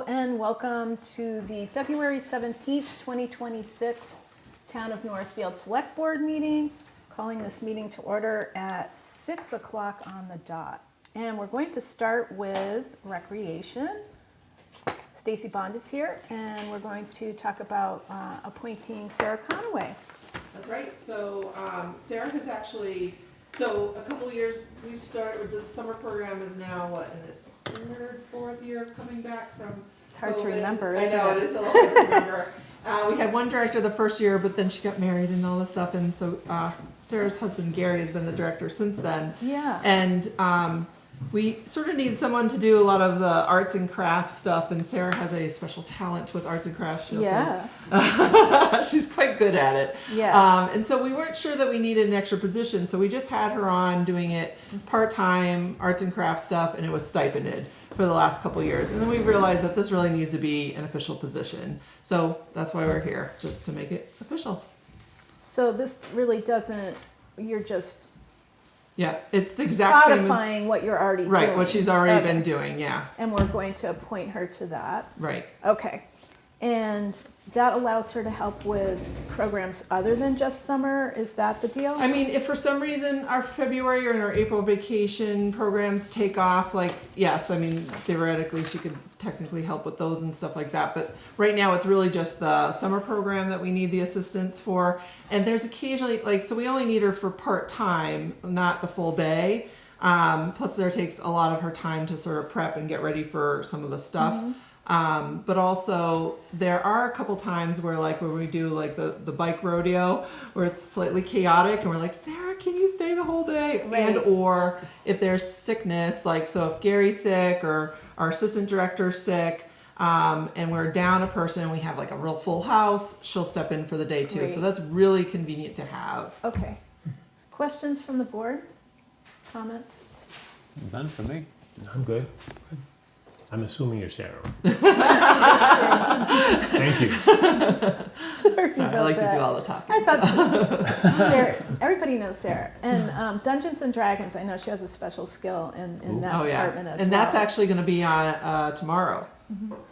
and welcome to the February 17th, 2026 Town of Northfield Select Board meeting. Calling this meeting to order at 6 o'clock on the dot. And we're going to start with recreation. Stacy Bond is here, and we're going to talk about appointing Sarah Conaway. That's right. So Sarah has actually, so a couple of years, we started, the summer program is now what, in its third, fourth year of coming back from It's hard COVID. to remember, isn't it? I know, it is a little hard to remember. We had one director the first year, but then she got married and all this stuff, and so Sarah's husband Gary has been the director since then. Yeah. And we sort of need someone to do a lot of the arts and crafts stuff, and Sarah has a special talent with arts and crafts. Yes. She's quite good at it. Yes. And so we weren't sure that we needed an extra position, so we just had her on doing it part-time, arts and crafts stuff, and it was stipended for the last couple of years. And then we realized that this really needs to be an official position. So that's why we're here, just to make it official. So this really doesn't, you're just Yeah, it's the exact same as, codifying what you're already doing. right, what she's already Okay. been doing, yeah, And we're going to appoint her to that. right. Okay. And that allows her to help with programs other than just summer? Is that the deal? I mean, if for some reason our February or our April vacation programs take off, like, yes, I mean, theoretically she could technically help with those and stuff like that. But right now it's really just the summer program that we need the assistance for. And there's occasionally, like, so we only need her for part-time, not the full day. Plus there takes a lot of her time to sort of prep and get ready for some of the stuff. But also there are a couple times where, like, when we do like the bike rodeo where it's slightly chaotic and we're like, Sarah, can you stay the whole day? Right. And or if there's sickness, like, so if Gary's sick or our assistant director's sick, and we're down a person, we have like a real full house, she'll step in for the day too. Great. So that's really convenient to have. Okay. Questions from the board? Comments? None for me. I'm good. I'm assuming you're Sarah. Thank you. Sorry Sorry, I about like that. to do all the talking. I thought Sarah, everybody knows Sarah. And Dungeons and Dragons, I know she has a special skill in that Oh yeah, department as and well. that's actually going to be on tomorrow.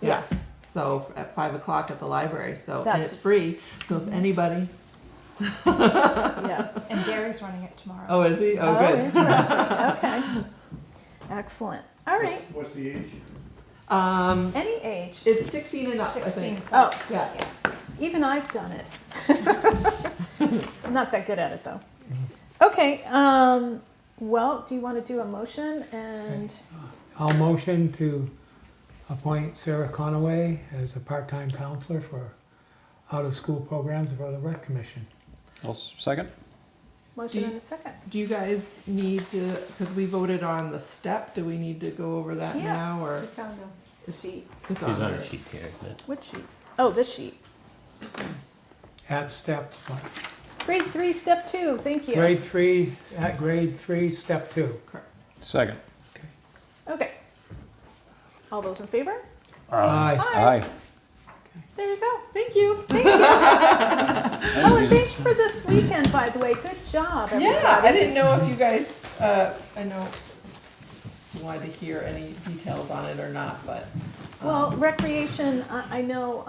Yes. So at 5 o'clock at the library. So and That's- it's free. So if anybody, Yes. And Gary's running it tomorrow. oh, is he? Oh, Oh, good. interesting. Okay. Excellent. All right. What's the age? Any age. It's 16 and up. 16 I think. Oh. points. Yeah. Even I've done it. I'm not that good at it though. Okay. Well, do you want to do a motion and I'll motion to appoint Sarah Conaway as a part-time counselor for out-of-school programs for the Rec Commission. I'll second. motion in a second? Do you guys need to? Because we voted on the step. Do we need to go over that Yeah. now, or It's on the sheet. it's She's on there? a sheet here, isn't it? Which sheet? Oh, this sheet. At step, Grade 3, step 2. Thank you. grade 3, at grade 3, step 2. Correct. Second. Okay. All those in favor? Aye. Aye. There you go. Thank you. Thank you. Oh, and thanks for this weekend, by the way. Good job, everybody. Yeah, I didn't know if you guys. I know you wanted to hear any details on it or not, but. Well, recreation, I know,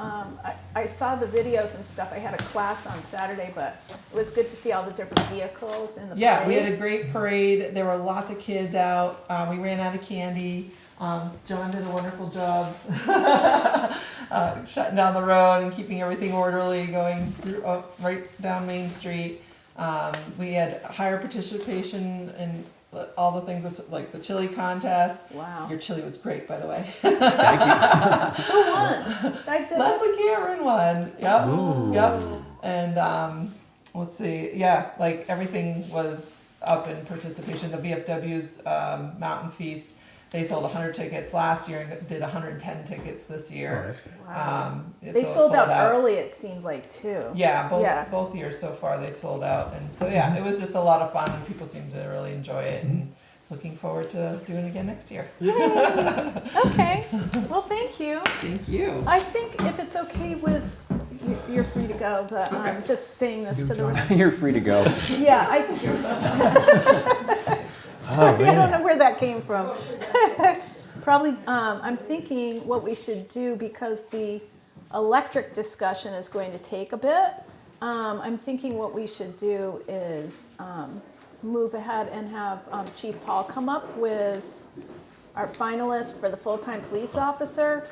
I saw the videos and stuff. I had a class on Saturday, but it was good to see all the different vehicles in the Yeah, we parade. had a great parade. There were lots of kids out. We ran out of candy. John did a wonderful job shutting down the road and keeping everything orderly, going through right down Main Street. We had higher participation in all the things like the chili contest. Wow. Your chili was great, by the way. Thank you. Who won? I did. Leslie Cameron won. Yep. Ooh. Yep. And let's see. Yeah, like everything was up in participation. The VFW's Mountain Feast, they sold 100 tickets last year and did 110 tickets this Oh, year. that's good. Wow. So They it sold out early, it seemed like, too. Yeah, Yeah. both years so far they've sold out, and so yeah, it was just a lot of fun, and people seem to really enjoy it, and looking forward to doing it again next year. Okay. Well, thank you. Thank you. I think if it's okay with, you're free to go, but I'm Okay. just saying this You to the, join. You're free to go. yeah, I think you're, Oh, sorry, I don't man. know where that came from. Probably, I'm thinking what we should do, because the electric discussion is going to take a bit. I'm thinking what we should do is move ahead and have Chief Paul come up with our finalist for the full-time police officer.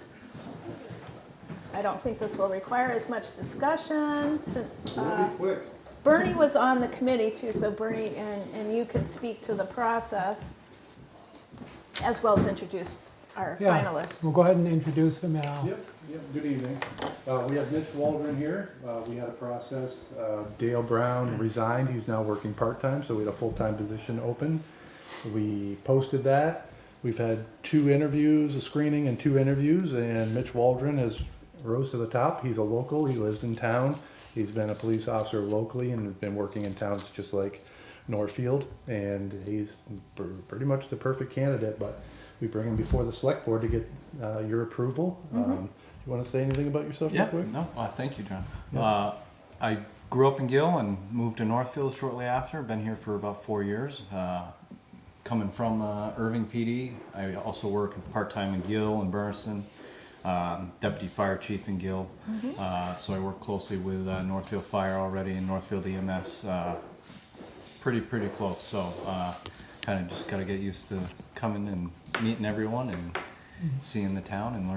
I don't think this will require as much discussion since Quick. Bernie was on the committee too, so Bernie and you can speak to the process as well as introduce our Yeah, finalist. we'll go ahead and introduce him now. Yep, good evening. We have Mitch Waldron here. We had a process. Dale Brown resigned. He's now working part-time, so we had a full-time position open. We posted that. We've had 2 interviews, a screening and 2 interviews, and Mitch Waldron has rose to the top. He's a local. He lives in town. He's been a police officer locally and been working in towns just like Northfield, and he's pretty much the perfect candidate, but we bring him before the select board to get your approval. You want to say anything about yourself real Yeah, quick? no, thank you, John. Yeah. I grew up in Gill and moved to Northfield shortly after. Been here for about 4 years. Coming from Irving PD, I also work part-time in Gill and Bernardston, deputy fire chief in Gill. So I work closely with Northfield Fire already and Northfield EMS, pretty close. So kind of just got to get used to coming and meeting everyone and seeing the town and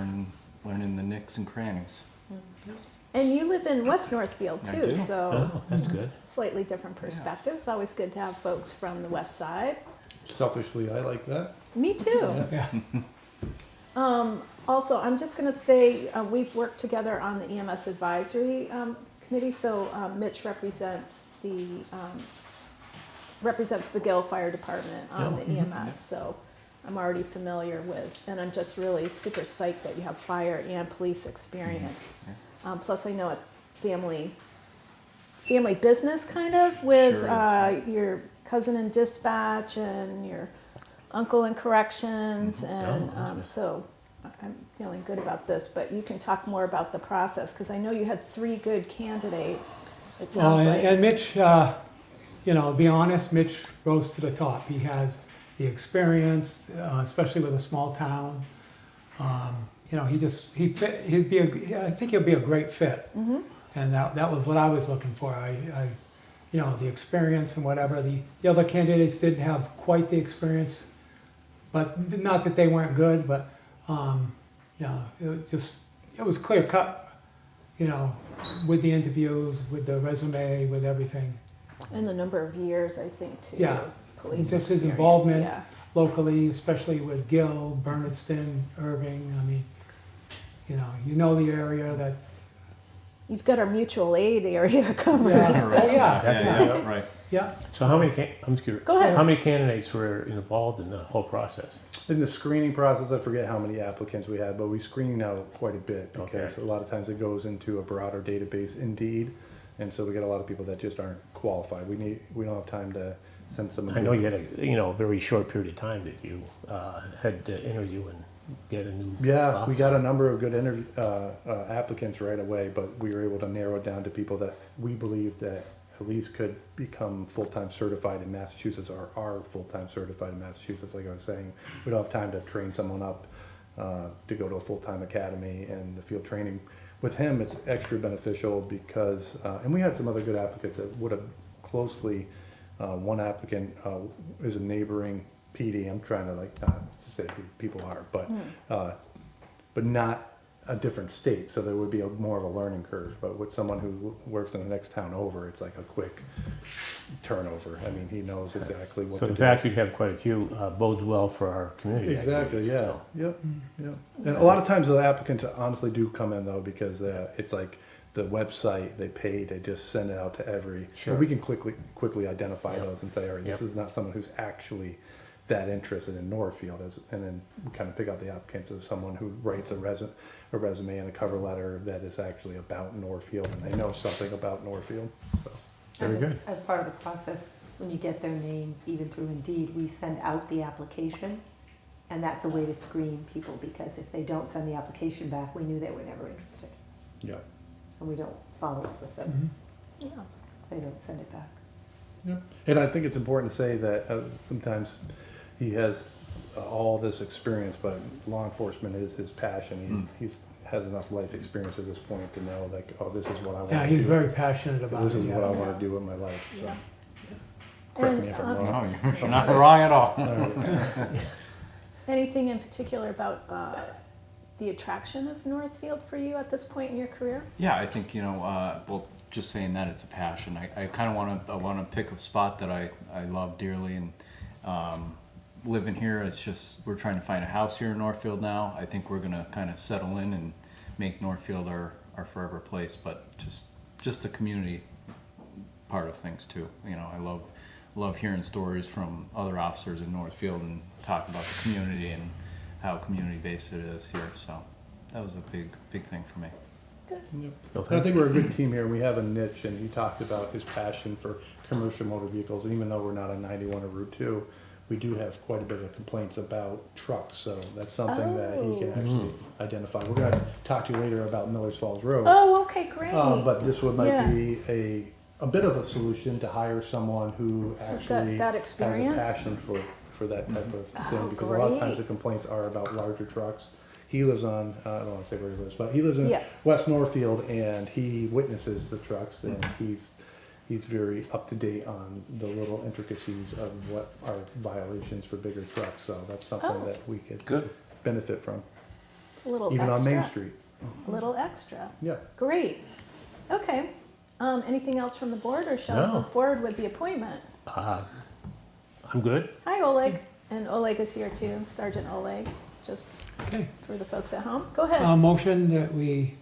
learning the nicks and crannies. And you live in West Northfield I too, do. so Oh, that's good. slightly different perspectives. Always good to have folks from the west side. Selfishly, I like that. Me too. Yeah. Also, I'm just going to say we've worked together on the EMS advisory committee. So Mitch represents the Gill Fire Department on the EMS. So I'm already familiar with, and I'm just really super psyched that you have fire and police experience. Plus, I know it's family business kind of with Sure is. your cousin in dispatch and your uncle in corrections, and so I'm feeling good about this. But you can talk more about the process, because I know you had 3 good candidates. It Well, sounds like. and Mitch, to be honest, Mitch rose to the top. He has the experience, especially with a small town. I think he'll be a great fit. And that was what I was looking for. The experience and whatever. The other candidates didn't have quite the experience, but not that they weren't good, but it was clear cut, with the interviews, with the resume, with everything. And the number of years, I think, too. Yeah. Police Just his experience, involvement. Yeah. Locally, especially with Gill, Bernardston, Irving. I mean, you know the area. That's You've got our mutual aid area covered. Yeah. so- Yeah. Yeah, right. yeah. So how many, I'm curious. Go ahead. How many candidates were involved in the whole process? In the screening process, I forget how many applicants we had, but we screen now quite a bit because Okay. a lot of times it goes into a broader database, Indeed, and so we get a lot of people that just aren't qualified. We don't have time to send someone. I know you had a very short period of time that you had to interview and get a new Yeah, we officer. got a number of good applicants right away, but we were able to narrow it down to people that we believe that at least could become full-time certified in Massachusetts or are full-time certified in Massachusetts. Like I was saying, we don't have time to train someone up to go to a full-time academy and the field training. With him, it's extra beneficial because, and we had some other good applicants that would have closely, one applicant is a neighboring PD. I'm trying to not to say who people are, but not a different state. So there would be more of a learning curve. But with someone who works in the next town over, it's like a quick turnover. I mean, he knows exactly what So to the do. fact you'd have quite a few bodes well for our community. I Exactly, believe, yeah, so. yep. And a lot of times the applicants honestly do come in though, because it's like the website they pay to just send it out to every, Sure. but we can quickly identify Yep. those and say, all right, this Yep. is not someone who's actually that interested in Northfield, and then we kind of pick out the applicants as someone who writes a resume and a cover letter that is actually about Northfield, and they know something about Northfield, so. Very And good. As part of the process, when you get their names, even through Indeed, we send out the application. And that's a way to screen people, because if they don't send the application back, we knew they were never interested. Yeah. And we don't follow up with them Yeah. if they don't send it back. And I think it's important to say that sometimes, he has all this experience, but law enforcement is his passion. He's has enough life experience at this point to know, like, oh, this is what I want Yeah, to he's do. very passionate about This it. is what I Yeah. want to do with my life. So. Yeah. Correct me And, if I'm wrong. No, you're not wrong at all. anything in particular about the attraction of Northfield for you at this point in your career? Yeah, I think, well, just saying that it's a passion. I kind of want to pick a spot that I love dearly, and living here, it's just, we're trying to find a house here in Northfield now. I think we're going to kind of settle in and make Northfield our forever place, but just the community part of things too. I love hearing stories from other officers in Northfield and talk about the community and how community-based it is here. So that was a big thing for me. Well, I think we're a good team here. We have a niche, and he talked about his passion for commercial motor vehicles. And even though we're not on 91 or Route 2, we do have quite a bit of complaints about trucks. So that's something that he can actually identify. We're going to talk to you later about Millers Falls Road. Oh, okay, great. But this might Yeah. be a bit of a solution to hire someone who actually that has a experience? passion for that type of thing. Oh, Because a lot of times great. the complaints are about larger trucks. He lives on, I don't want to say where he lives, but he lives in Yeah. West Northfield, and he witnesses the trucks, and he's very up to date on the little intricacies of what are violations for bigger trucks. So that's something Oh. that we could Good. benefit from, A little even extra. on Main Street. A little extra. Yeah. Great. Okay. Anything else from the board, or shall we No. move forward with the appointment? I'm good. Hi, Oleg. And Oleg is here too, Sergeant Oleg, just Okay. for the folks at home. Go ahead. Motion that we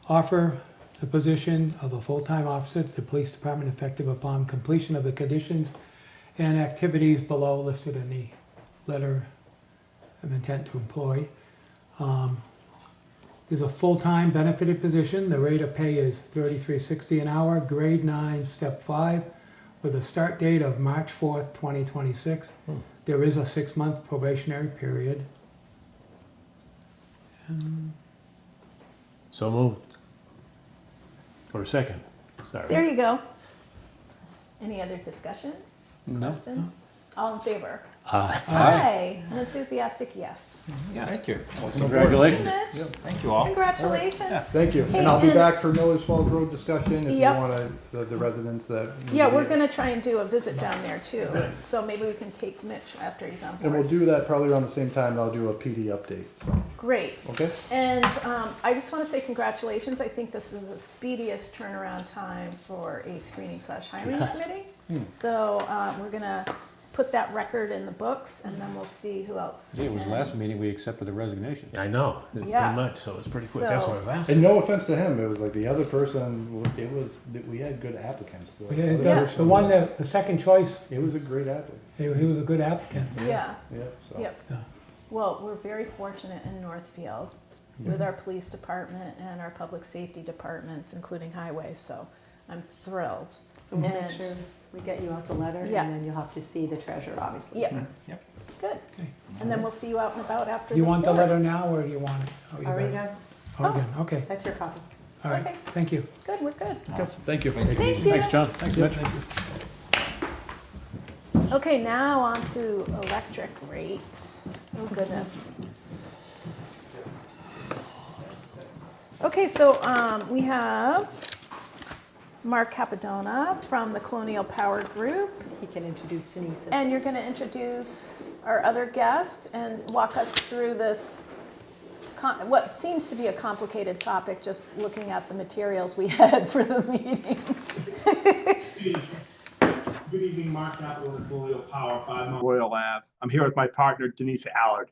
offer the position of a full-time officer to the police department effective upon completion of the conditions and activities below listed in the letter of intent to employ. Is a full-time benefited position. The rate of pay is $33.60 an hour, grade 9, step 5, with a start date of March 4th, 2026. There is a 6-month probationary period. So moved. Or a second. Sorry. There you go. Any other discussion? No. Questions? All in favor? Aye. Aye. An enthusiastic yes. Yeah, thank you. Congratulations. Mitch, Thank you all. congratulations. Thank you. Hey, And I'll be and- back for Millers Falls Road discussion if you Yep. want to, the residents that. Yeah, we're gonna try and do a visit down there too, so maybe we can take Mitch after he's on And we'll board. do that probably around the same time. I'll do a PD update, so, Great. okay? And I just want to say congratulations. I think this is the speediest turnaround time for a screening/hiring committee. So we're gonna put that record in the books, and then we'll see who else. Yeah, it was can- last meeting we accepted the resignation. I know. Yeah. Pretty much. So it's pretty quick. That's So- what I was asking. And no offense to him, it was like the other person, we had good applicants. The Yeah, other Yeah. person- the one that, the second choice, It was a great applicant, he was a good applicant. Yeah. yeah, so. Yep. Yeah. Well, we're very fortunate in Northfield with our police department and our public safety departments, including highways. So I'm thrilled. So we'll make And- sure we get you out the letter, and Yeah. then you'll have to see the treasurer, obviously. Yeah. Yep. Good. Okay. And then we'll see you out and about after. Do you the want the fair. letter now, or do you want it? Oh, you got Already it. done? Oh, again, okay, That's your copy. all right, Okay. thank you. Good, we're good. Awesome. Thank you. Thank you. Thanks, John. Thanks, Mitch. Okay, now on to electric rates. Oh, goodness. Okay, so we have Mark Capadona from the Colonial Power Group, He can introduce Denise. and you're going to introduce our other guest and walk us through this, what seems to be a complicated topic, just looking at the materials we had for the meeting. Good evening, Mark Capel with Colonial Power, 5 Mount Royal Ave. I'm here with my partner Denise Allard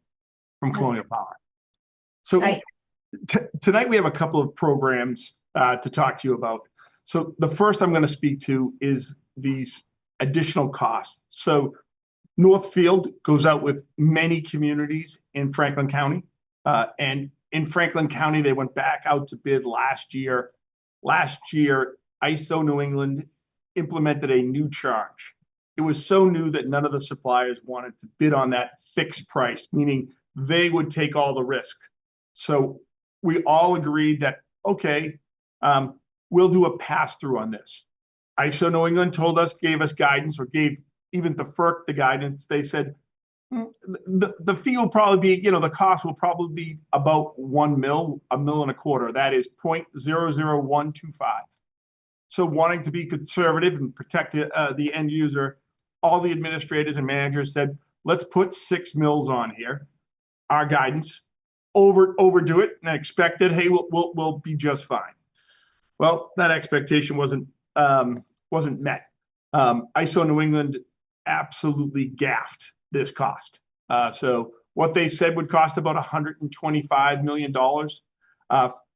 from Colonial Power. So Hi. tonight we have a couple of programs to talk to you about. So the first I'm going to speak to is these additional costs. So Northfield goes out with many communities in Franklin County. And in Franklin County, they went back out to bid last year. Last year, ISO New England implemented a new charge. It was so new that none of the suppliers wanted to bid on that fixed price, meaning they would take all the risk. So we all agreed that, okay, we'll do a pass-through on this. ISO New England told us, gave us guidance, or gave even the FERC the guidance. They said, The fee will probably be, the cost will probably be about 1 mil, a mil and a quarter. That is 0.00125. So wanting to be conservative and protect the end user, all the administrators and managers said, let's put 6 mils on here. Our guidance, overdo it and expect that, hey, we'll be just fine. Well, that expectation wasn't met. ISO New England absolutely gaffed this cost. So what they said would cost about $125 million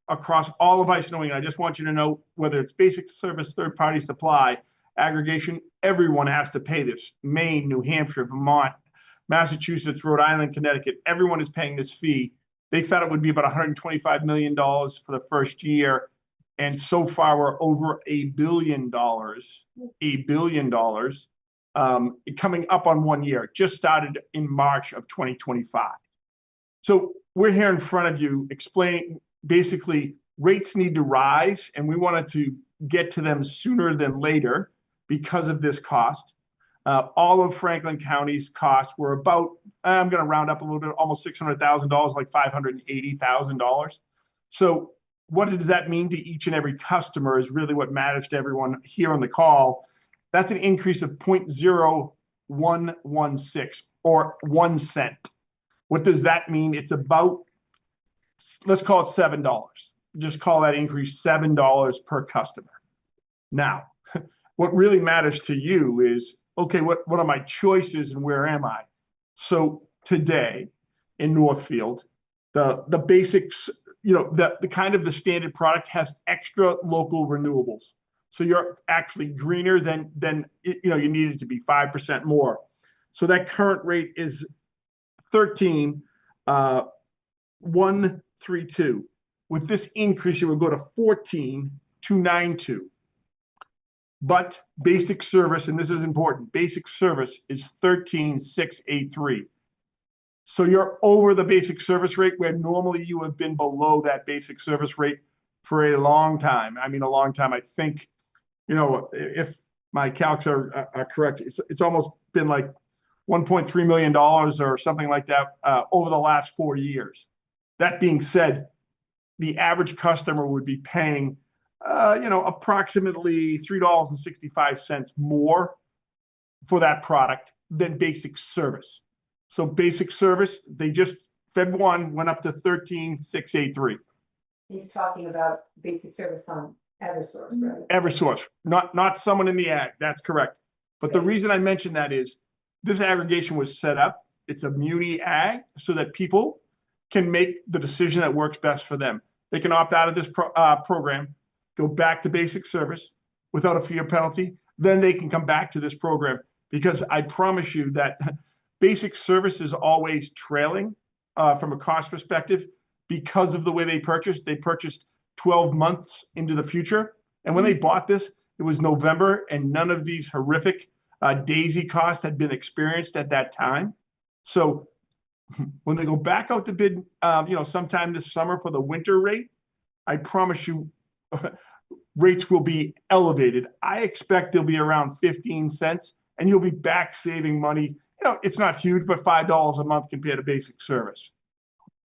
across all of ISO New England. I just want you to know, whether it's basic service, third-party supply, aggregation, everyone has to pay this. Maine, New Hampshire, Vermont, Massachusetts, Rhode Island, Connecticut, everyone is paying this fee. They thought it would be about $125 million for the first year. And so far, we're over $1 billion, coming up on 1 year. It just started in March of 2025. So we're here in front of you explaining, basically, rates need to rise, and we wanted to get to them sooner than later because of this cost. All of Franklin County's costs were about, I'm going to round up a little bit, almost $600,000, like $580,000. So what does that mean to each and every customer is really what matters to everyone here on the call. That's an increase of 0.0116 or 1 cent. What does that mean? It's about, let's call it $7. Just call that increase $7 per customer. Now, what really matters to you is, okay, what are my choices and where am I? So today in Northfield, the basics, the kind of the standard product has extra local renewables. So you're actually greener than you need it to be 5% more. So that current rate is 13,132. With this increase, it would go to 14,292. But basic service, and this is important, basic service is 13,683. So you're over the basic service rate, where normally you have been below that basic service rate for a long time. I mean, a long time. I think, if my calcs are correct, it's almost been like $1.3 million or something like that over the last 4 years. That being said, the average customer would be paying approximately $3.65 more for that product than basic service. So basic service, they just, Feb 1 went up to 13,683. He's talking about basic service on Eversource, right? Eversource, not someone in the ag, that's correct. But the reason I mentioned that is this aggregation was set up, it's a muni ag, so that people can make the decision that works best for them. They can opt out of this program, go back to basic service without a fee or penalty, then they can come back to this program, because I promise you that basic service is always trailing from a cost perspective because of the way they purchased. They purchased 12 months into the future. And when they bought this, it was November, and none of these horrific daisy costs had been experienced at that time. So when they go back out to bid, sometime this summer for the winter rate, I promise you, rates will be elevated. I expect they'll be around 15 cents, and you'll be back saving money. It's not huge, but $5 a month compared to basic service.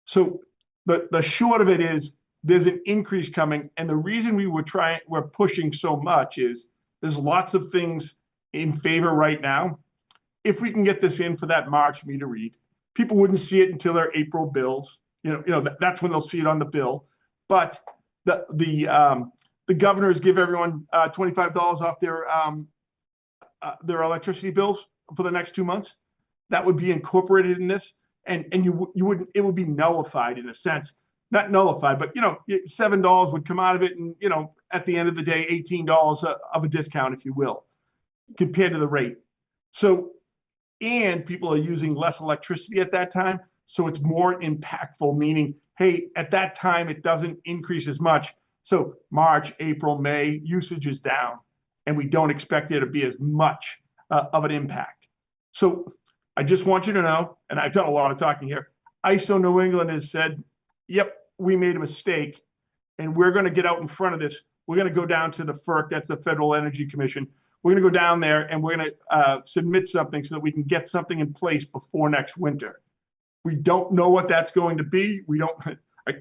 So the short of it is, there's an increase coming, and the reason we're pushing so much is there's lots of things in favor right now. If we can get this in for that March meter read, people wouldn't see it until their April bills. That's when they'll see it on the bill. But the governors give everyone $25 off their electricity bills for the next 2 months. That would be incorporated in this, and you wouldn't. It would be nullified in a sense. Not nullified, but $7 would come out of it, and at the end of the day, $18 of a discount, if you will, compared to the rate. So, and people are using less electricity at that time, so it's more impactful. Meaning, hey, at that time it doesn't increase as much. So March, April, May, usage is down, and we don't expect there to be as much of an impact. So I just want you to know, and I've done a lot of talking here. ISO New England has said, yep, we made a mistake, and we're going to get out in front of this. We're going to go down to the FERC, that's the Federal Energy Commission. we're going to go down there and we're going to submit something so that we can get something in place before next winter. We don't know what that's going to be. We don't,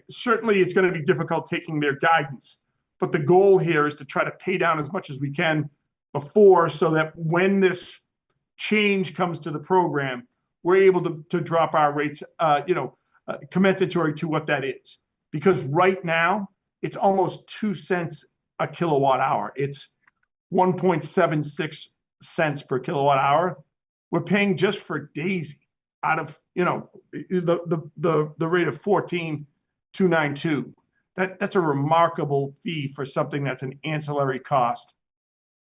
certainly it's going to be difficult taking their guidance, but the goal here is to try to pay down as much as we can before, so that when this change comes to the program, we're able to drop our rates, commensurate to what that is. Because right now, it's almost 2 cents a kilowatt hour. It's 1.76 cents per kilowatt hour. We're paying just for Daisy out of, the rate of 14,292. That's a remarkable fee for something that's an ancillary cost.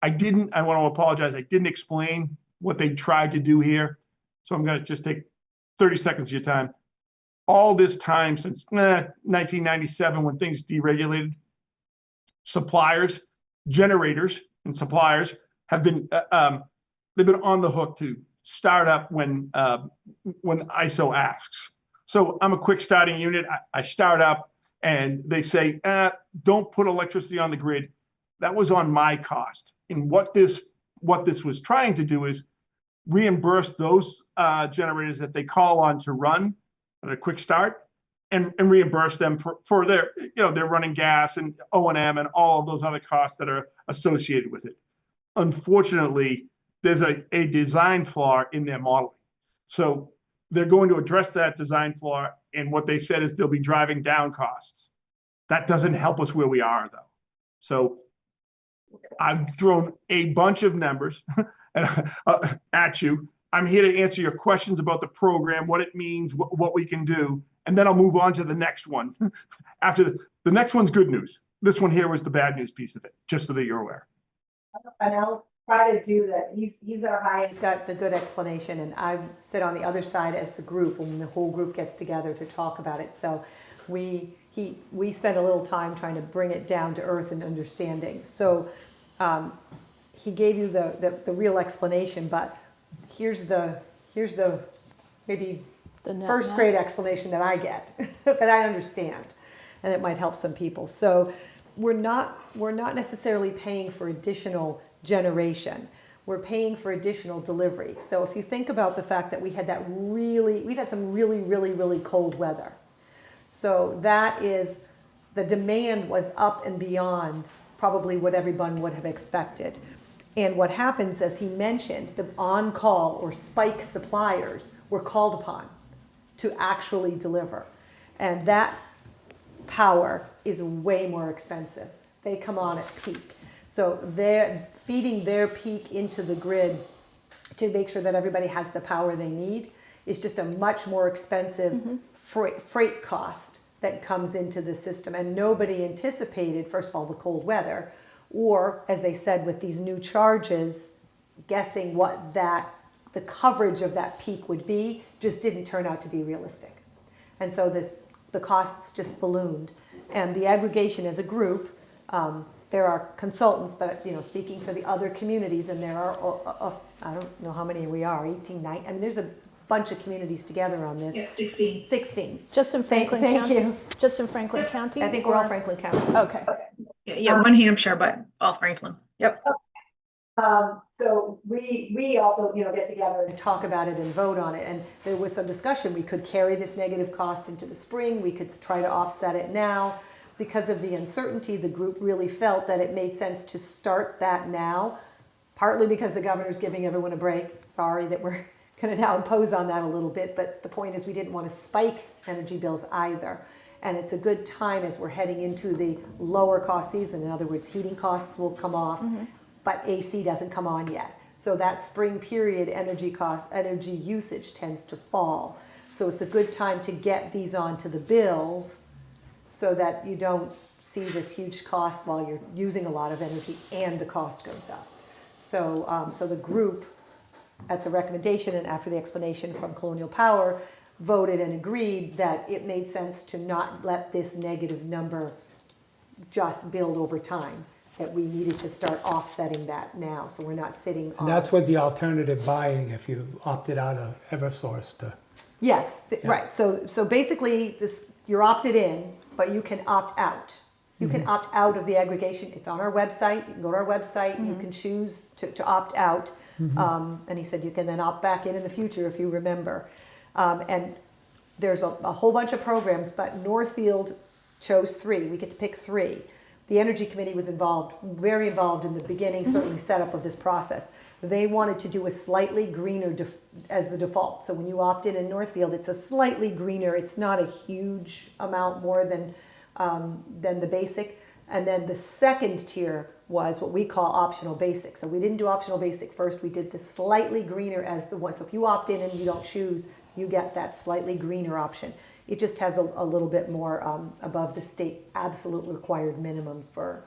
I want to apologize. I didn't explain what they tried to do here. So I'm going to just take 30 seconds of your time. All this time since 1997, when things deregulated, suppliers, generators, and suppliers have been they've been on the hook to start up when ISO asks. So I'm a quick starting unit. I start up and they say, don't put electricity on the grid. That was on my cost. And what this was trying to do is reimburse those generators that they call on to run at a quick start, and reimburse them for their, they're running gas and O&M and all of those other costs that are associated with it. Unfortunately, there's a design flaw in their modeling. So they're going to address that design flaw, and what they said is they'll be driving down costs. That doesn't help us where we are, though. So I've thrown a bunch of numbers at you. I'm here to answer your questions about the program, what it means, what we can do, and then I'll move on to the next one. After the next one's good news. This one here was the bad news piece of it, just so that you're aware. And I'll try to do that. He's our high. He's got the good explanation, and I sit on the other side as the group when the whole group gets together to talk about it. So we spent a little time trying to bring it down to earth and understanding. So he gave you the real explanation, but here's the maybe The first grade explanation that I get, that I understand, and it might help some people. So we're not necessarily paying for additional generation. We're paying for additional delivery. So if you think about the fact that we've had some really cold weather. So that is, the demand was up and beyond probably what everyone would have expected. And what happens, as he mentioned, the on-call or spike suppliers were called upon to actually deliver. And that power is way more expensive. They come on at peak. So they're feeding their peak into the grid to make sure that everybody has the power they need is just a much more expensive freight cost that comes into the system. And nobody anticipated, first of all, the cold weather, or, as they said, with these new charges, guessing what the coverage of that peak would be just didn't turn out to be realistic. And so the costs just ballooned. And the aggregation as a group, there are consultants, but speaking for the other communities, and there are, I don't know how many we are, 18, 19, I mean, there's a bunch of communities together on this. Yeah, 16. 16. Just in Franklin Thank County? you. Just in Franklin County? I think we're all or- Franklin County. Okay. Yeah, one Hampshire, but all Franklin. Yep. So we also, get together and talk about it and vote on it. And there was some discussion. We could carry this negative cost into the spring. We could try to offset it now. Because of the uncertainty, the group really felt that it made sense to start that now, partly because the governor's giving everyone a break. Sorry that we're going to now impose on that a little bit, but the point is we didn't want to spike energy bills either. And it's a good time as we're heading into the lower cost season. In other words, heating costs will come off, but AC doesn't come on yet. So that spring period, energy usage tends to fall. So it's a good time to get these onto the bills so that you don't see this huge cost while you're using a lot of energy and the cost goes up. So, so the group, at the recommendation and after the explanation from Colonial Power, voted and agreed that it made sense to not let this negative number just build over time, that we needed to start offsetting that now, so we're not sitting on. And that's with the alternative buying if you opted out of Eversource to. Yes, right. So basically, you're opted in, but you can opt out. You can opt out of the aggregation. It's on our website. You can go to our website. You can choose to opt out. And he said you can then opt back in the future if you remember. And there's a whole bunch of programs, but Northfield chose 3. We get to pick 3. The Energy Committee was very involved in the beginning, certainly setup of this process. They wanted to do a slightly greener as the default. So when you opt in Northfield, it's a slightly greener. It's not a huge amount more than the basic. And then the second tier was what we call optional basic. So we didn't do optional basic first. We did the slightly greener as the one. So if you opt in and you don't choose, you get that slightly greener option. It just has a little bit more above the state absolute required minimum for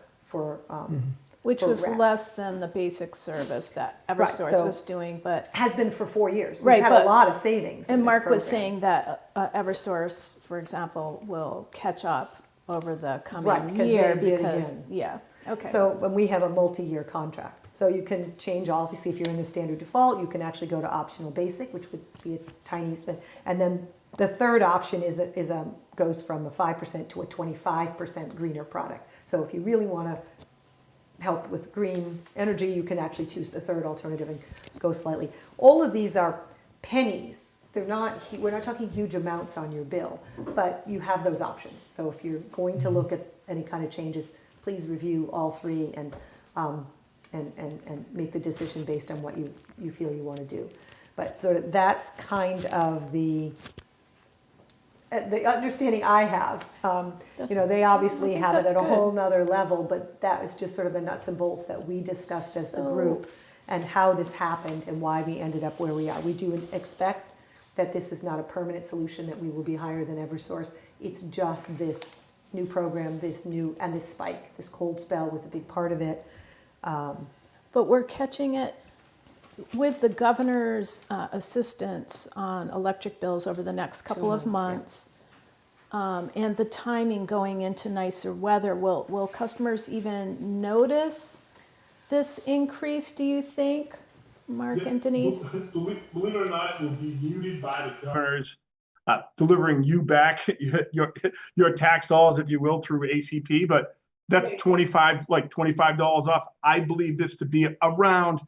Which for was reps. less than the basic service that Eversource so- was doing, but. Has been for 4 years. We've Right, had but- a lot of savings. in And this Mark was program. saying that Eversource, for example, will catch up over the Right, coming 'cause year they bid because, again. yeah, okay. So when we have a multi-year contract. So you can change, obviously, if you're in the standard default, you can actually go to optional basic, which would be a tiny spend. And then the third option goes from a 5% to a 25% greener product. So if you really want to help with green energy, you can actually choose the third alternative and go slightly. All of these are pennies. We're not talking huge amounts on your bill, but you have those options. So if you're going to look at any kind of changes, please review all 3 and make the decision based on what you feel you want to do. But sort of that's kind of the understanding I have. They obviously think have it that's at a good. whole nother level, but that was just sort of the nuts and bolts that we discussed as the group and how this happened and why we ended up where we are. We do expect that this is not a permanent solution, that we will be higher than Eversource. It's just this new program, this spike, this cold spell was a big part of it. But we're catching it with the governor's assistance on electric bills over the next couple of months. And the timing going into nicer weather, will customers even notice this increase, do you think, Mark and Denise? Believe it or not, will be muted by the governors delivering you back your tax dollars, if you will, through ACP. But that's $25 off. I believe this to be around,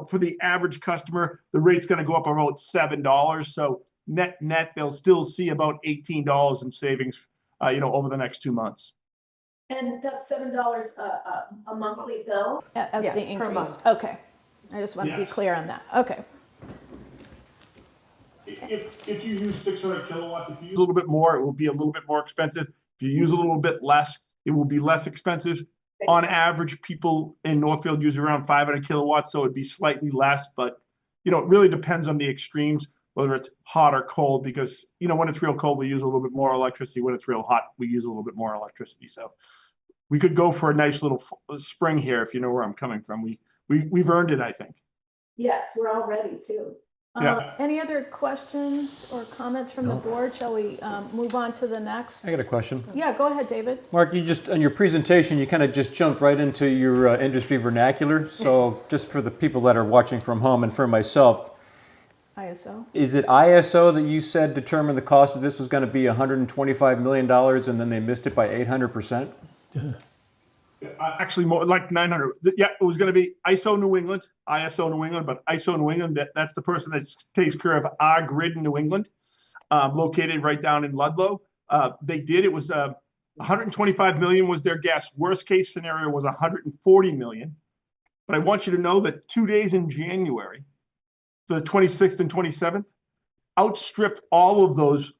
for the average customer, the rate's going to go up about $7. So net, they'll still see about $18 in savings, over the next 2 months. And that's $7 a monthly bill? As Yes, the per increase? month. Okay. I just want to be Yes. clear on that. Okay. If you use 600 kilowatts, if you use a little bit more, it will be a little bit more expensive. If you use a little bit less, it will be less expensive. On average, people in Northfield use around 500 kilowatts, so it'd be slightly less, but it really depends on the extremes, whether it's hot or cold, because when it's real cold, we use a little bit more electricity. When it's real hot, we use a little bit more electricity. So we could go for a nice little spring here, if you know where I'm coming from. We've earned it, I think. Yes, we're all ready too. Yeah. Any other questions or comments from the board? Shall we move on to the next? I got a question. Yeah, go ahead, David. Mark, on your presentation, you kind of just jumped right into your industry vernacular. So just for the people that are watching from home and for myself, ISO. is it ISO that you said determined the cost of this was going to be $125 million and then they missed it by 800%? Actually, more like 900. Yeah, it was going to be ISO New England, but ISO New England, that's the person that takes care of our grid in New England, located right down in Ludlow. It was 125 million was their guess. Worst case scenario was 140 million. But I want you to know that 2 days in January, the 26th and 27th, outstripped all of those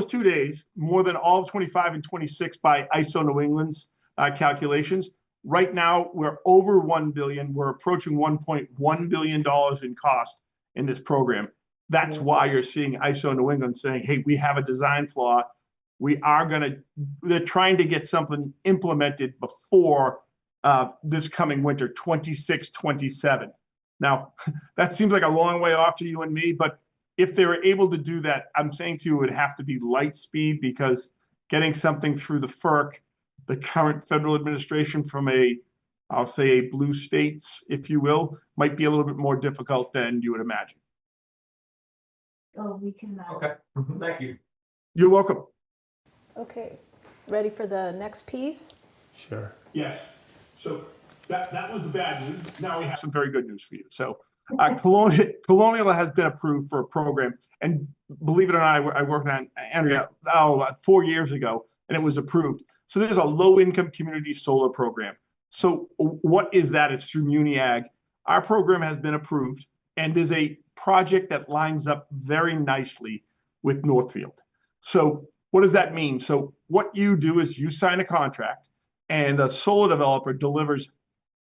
2 days, more than all of 25 and 26 by ISO New England's calculations. Right now, we're over 1 billion. We're approaching $1.1 billion in cost in this program. That's why you're seeing ISO New England saying, hey, we have a design flaw. They're trying to get something implemented before this coming winter, 26, 27. Now, that seems like a long way off to you and me, but if they were able to do that, I'm saying to you, it would have to be light speed, because getting something through the FERC, the current federal administration from I'll say a blue states, if you will, might be a little bit more difficult than you would imagine. Oh, we can. Okay, thank you. You're welcome. Okay. Ready for the next piece? Sure. Yes. So that was the bad news. Now we have some very good news for you. So Colonial has been approved for a program, and believe it or not, I worked on Andrea about 4 years ago, and it was approved. So there's a low-income community solar program. So what is that? It's through MuniAg. Our program has been approved, and there's a project that lines up very nicely with Northfield. So what does that mean? So what you do is you sign a contract, and the solar developer delivers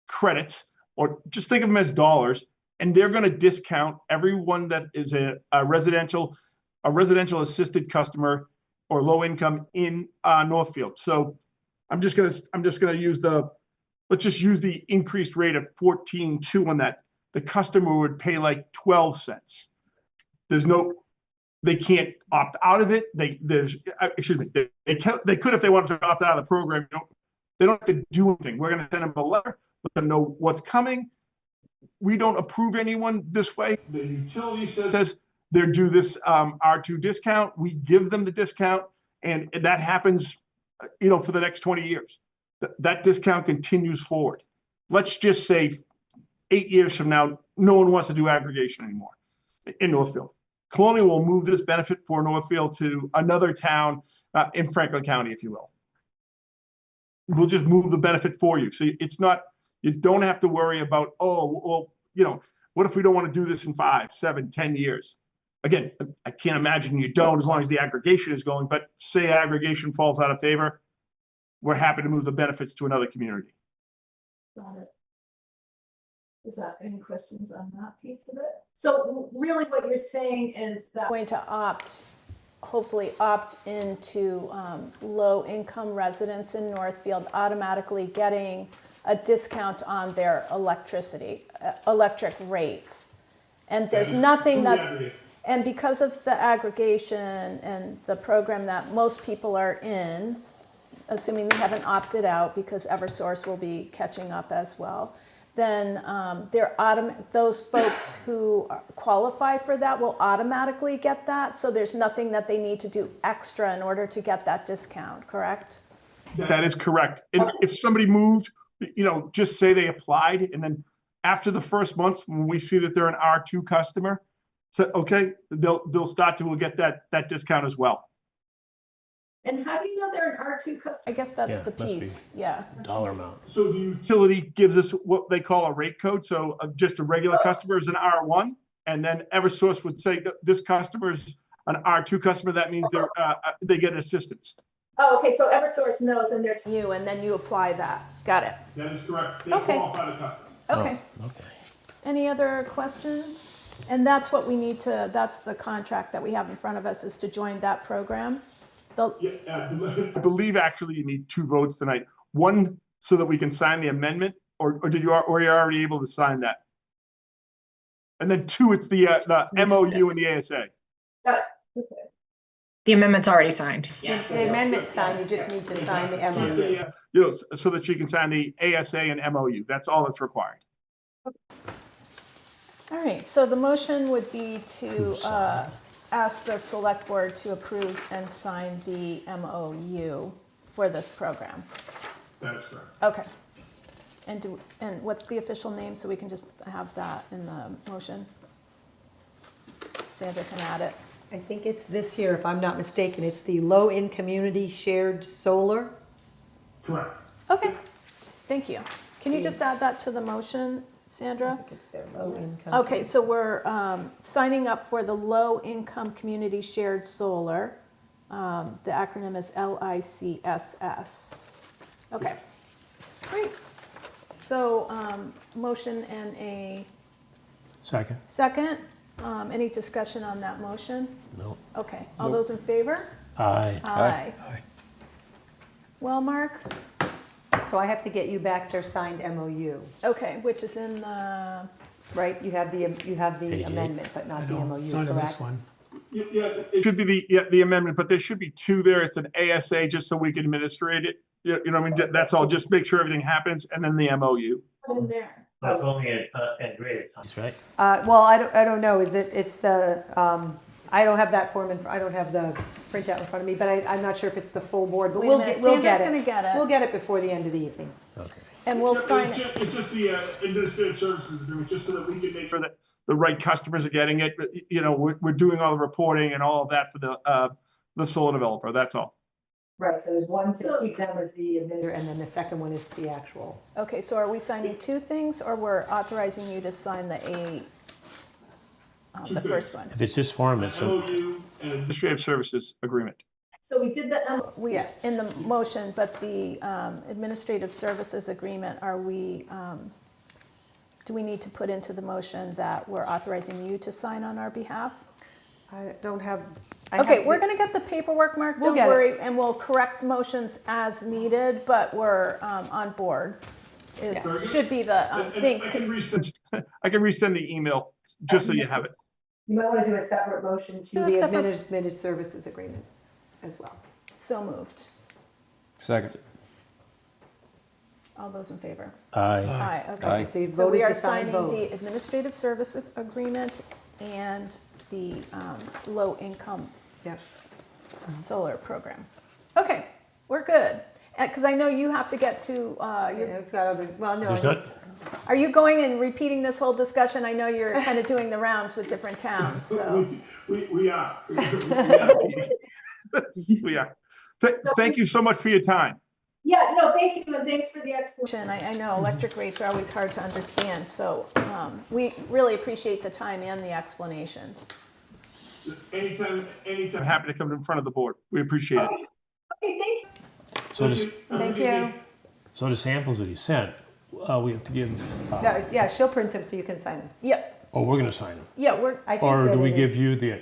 credits, or just think of them as dollars, and they're going to discount everyone that is a residential assisted customer or low income in Northfield. So I'm just gonna use let's just use the increased rate of 14.2 on that. The customer would pay like 12 cents. They can't opt out of it. They could if they wanted to opt out of the program. They don't have to do anything. We're going to send them a letter, let them know what's coming. We don't approve anyone this way. The utility says they're due this R2 discount. We give them the discount, and that happens, for the next 20 years. That discount continues forward. Let's just say 8 years from now, no one wants to do aggregation anymore in Northfield. Colonial will move this benefit for Northfield to another town in Franklin County, if you will. We'll just move the benefit for you. So you don't have to worry about, what if we don't want to do this in 5, 7, 10 years? Again, I can't imagine you don't, as long as the aggregation is going, but say aggregation falls out of favor, we're happy to move the benefits to another community. Got it. Is that any questions on that piece of it? So really what you're saying is that going to hopefully opt into low-income residents in Northfield automatically getting a discount on their electric rates. And there's nothing and because of the aggregation and the program that most people are in, assuming they haven't opted out because Eversource will be catching up as well, then those folks who qualify for that will automatically get that. So there's nothing that they need to do extra in order to get that discount, correct? That is correct. And if somebody moved, just say they applied, and then after the first month, when we see that they're an R2 customer, so okay, they'll start to get that discount as well. And how do you know they're an R2 customer? I guess that's the must piece. Yeah. Dollar amount. So the utility gives us what they call a rate code. So just a regular customer is an R1, and then Eversource would say that this customer is an R2 customer. That means they get assistance. Oh, okay. So Eversource knows, and they're to you, and then you apply that. Got it. That is correct. They Okay. qualify the customer. Okay. Oh, okay. Any other questions? And that's what we need to. That's the contract that we have in front of us, is to join that program. I believe actually you need 2 votes tonight. One, so that we can sign the amendment, or you're already able to sign that? And then 2, it's the MOU and the ASA. Got it. Okay. The amendment's already signed. The amendment's signed, you just need to sign the MOU. So that you can sign the ASA and MOU. That's all that's required. All right. So the motion would be to ask the select board to approve and sign the MOU for this program. That is correct. Okay. And what's the official name, so we can just have that in the motion? Sandra can add it. I think it's this here, if I'm not mistaken, it's the low-in community shared solar. Correct. Okay. Thank you. Can you just add that to the motion, Sandra? I think it's their low-income. Okay, so we're signing up for the low-income community shared solar. The acronym is LICSS. Okay, great. So motion and a Second? second. Any discussion on that motion? No. Okay, all those in favor? Aye. Aye. Well, Mark, So I have to get you back their signed MOU, okay, which is in the, right? You have the Page 8. amendment, but not the No, MOU, it's not in this correct? one. Yeah, it should be the amendment, but there should be 2 there. It's an ASA, just so we can administrate it. You know what I mean? That's all. Just make sure everything happens, and then the MOU. in there. That's only at grade. That's right. Well, I don't know, it's the, I don't have that form, I don't have the printout in front of me, but I'm not sure if it's the full board, but Wait a we'll minute, we'll get Sandra's it. gonna get it. We'll get it before the end of the evening. Okay. And we'll sign it. It's just the administrative services agreement, just so that we can make sure that the right customers are getting it. But, you know, we're doing all the reporting and all of that for the solar developer, that's all. Right, so there's one to keep them as the administrator, and then the second one is the actual. Okay, so are we signing two things, or we're authorizing you to sign the first one? If it's this form, it's a, MOU and administrative services agreement. So we did the, We, in the motion, but the administrative services agreement, are we, do we need to put into the motion that we're authorizing you to sign on our behalf? I don't have. Okay, we're gonna get the paperwork, Mark, We'll don't get it. worry, and we'll correct motions as needed, but we're on board. It should be the thing. I can resend the email, just so you have it. You might want to do a separate motion to Do a the separate- administrative services agreement as well. So moved. Second. All those in favor? aye. Aye, Aye. okay. So you So we voted are to sign signing both. the administrative service agreement and the low-income Yep. solar program. Okay, we're good. Because I know you have to get to, I've got other, well, no. There's not, are you going and repeating this whole discussion? I know you're kind of doing the rounds with different towns, so. We are. We are. Thank you so much for your time. yeah, no, thank you, and thanks for the explanation. I know electric rates are always hard to understand, so we really appreciate the time and the explanations. Anytime, happy to come in front of the board. We appreciate it. Okay, thank you. so does, Thank you. so the samples that he sent, we have to give, Yeah, she'll print them so you can sign them. Yep, oh, we're gonna sign them? yeah, we're, I think Or that do we it give is. you the,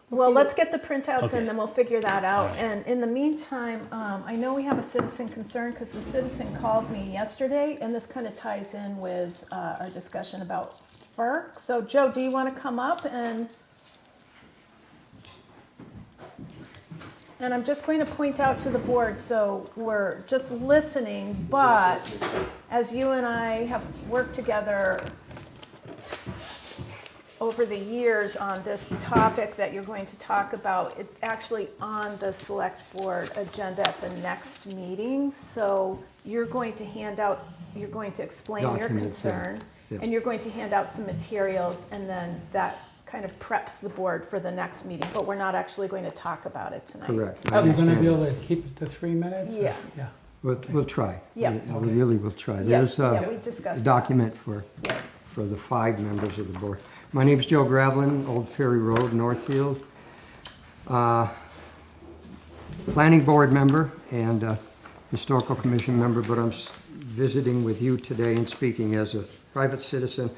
well, let's get the printouts Okay. and then we'll figure that out. All right. And in the meantime, I know we have a citizen concern because the citizen called me yesterday, and this kind of ties in with our discussion about FERC. So Joe, do you want to come up and I'm just going to point out to the board, so we're just listening, but as you and I have worked together over the years on this topic that you're going to talk about, it's actually on the select board agenda at the next meeting. So you're going to hand out, you're going to explain your Documents, yeah. concern, Yeah. and you're going to hand out some materials, and then that kind of preps the board for the next meeting, but we're not actually going to talk about it tonight. Correct. Are I you gonna understand. be able to keep it to 3 minutes? Yeah. Yeah. We'll try. Yeah. We really will try. Yeah, There's yeah, we a discussed that. document for Yeah. the 5 members of the board. My name's Joe Gravelin, Old Ferry Road, Northfield. Planning board member and historical commission member, but I'm visiting with you today and speaking as a private citizen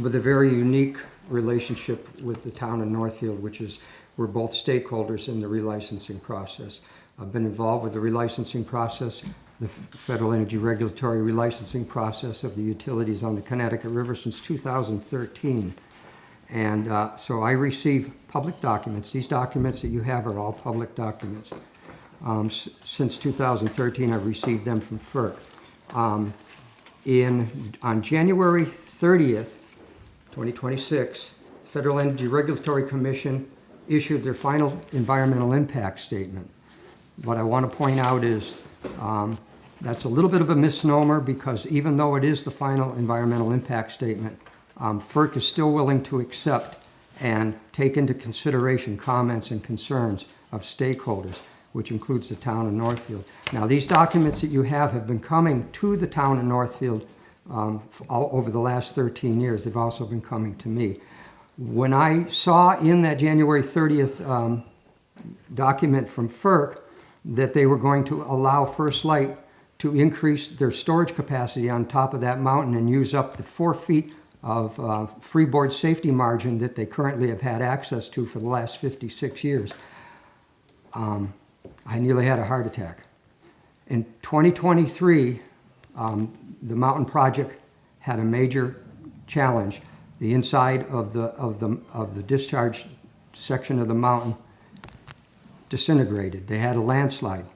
with a very unique relationship with the town of Northfield, which is we're both stakeholders in the relicensing process. I've been involved with the relicensing process, the Federal Energy Regulatory relicensing process of the utilities on the Connecticut River since 2013. And so I receive public documents. These documents that you have are all public documents. Since 2013, I've received them from FERC. On January 30th, 2026, the Federal Energy Regulatory Commission issued their final environmental impact statement. What I want to point out is that's a little bit of a misnomer, because even though it is the final environmental impact statement, FERC is still willing to accept and take into consideration comments and concerns of stakeholders, which includes the town of Northfield. Now, these documents that you have been coming to the town of Northfield over the last 13 years. They've also been coming to me. When I saw in that January 30th document from FERC that they were going to allow First Light to increase their storage capacity on top of that mountain and use up the 4 feet of freeboard safety margin that they currently have had access to for the last 56 years, I nearly had a heart attack. In 2023, the mountain project had a major challenge. The inside of the discharge section of the mountain disintegrated. They had a landslide.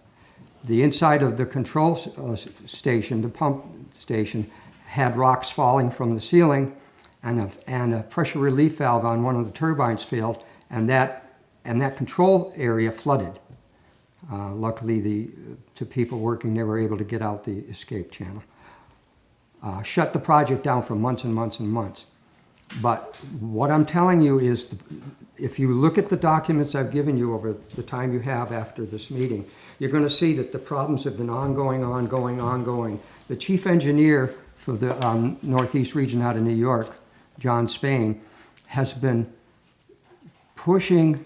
The inside of the control station, the pump station, had rocks falling from the ceiling, and a pressure relief valve on one of the turbines failed, and that control area flooded. Luckily, the people working there were able to get out the escape channel. Shut the project down for months and months and months. But what I'm telling you is, if you look at the documents I've given you over the time you have after this meeting, you're going to see that the problems have been ongoing. The chief engineer for the Northeast region out of New York, John Spain, has been pushing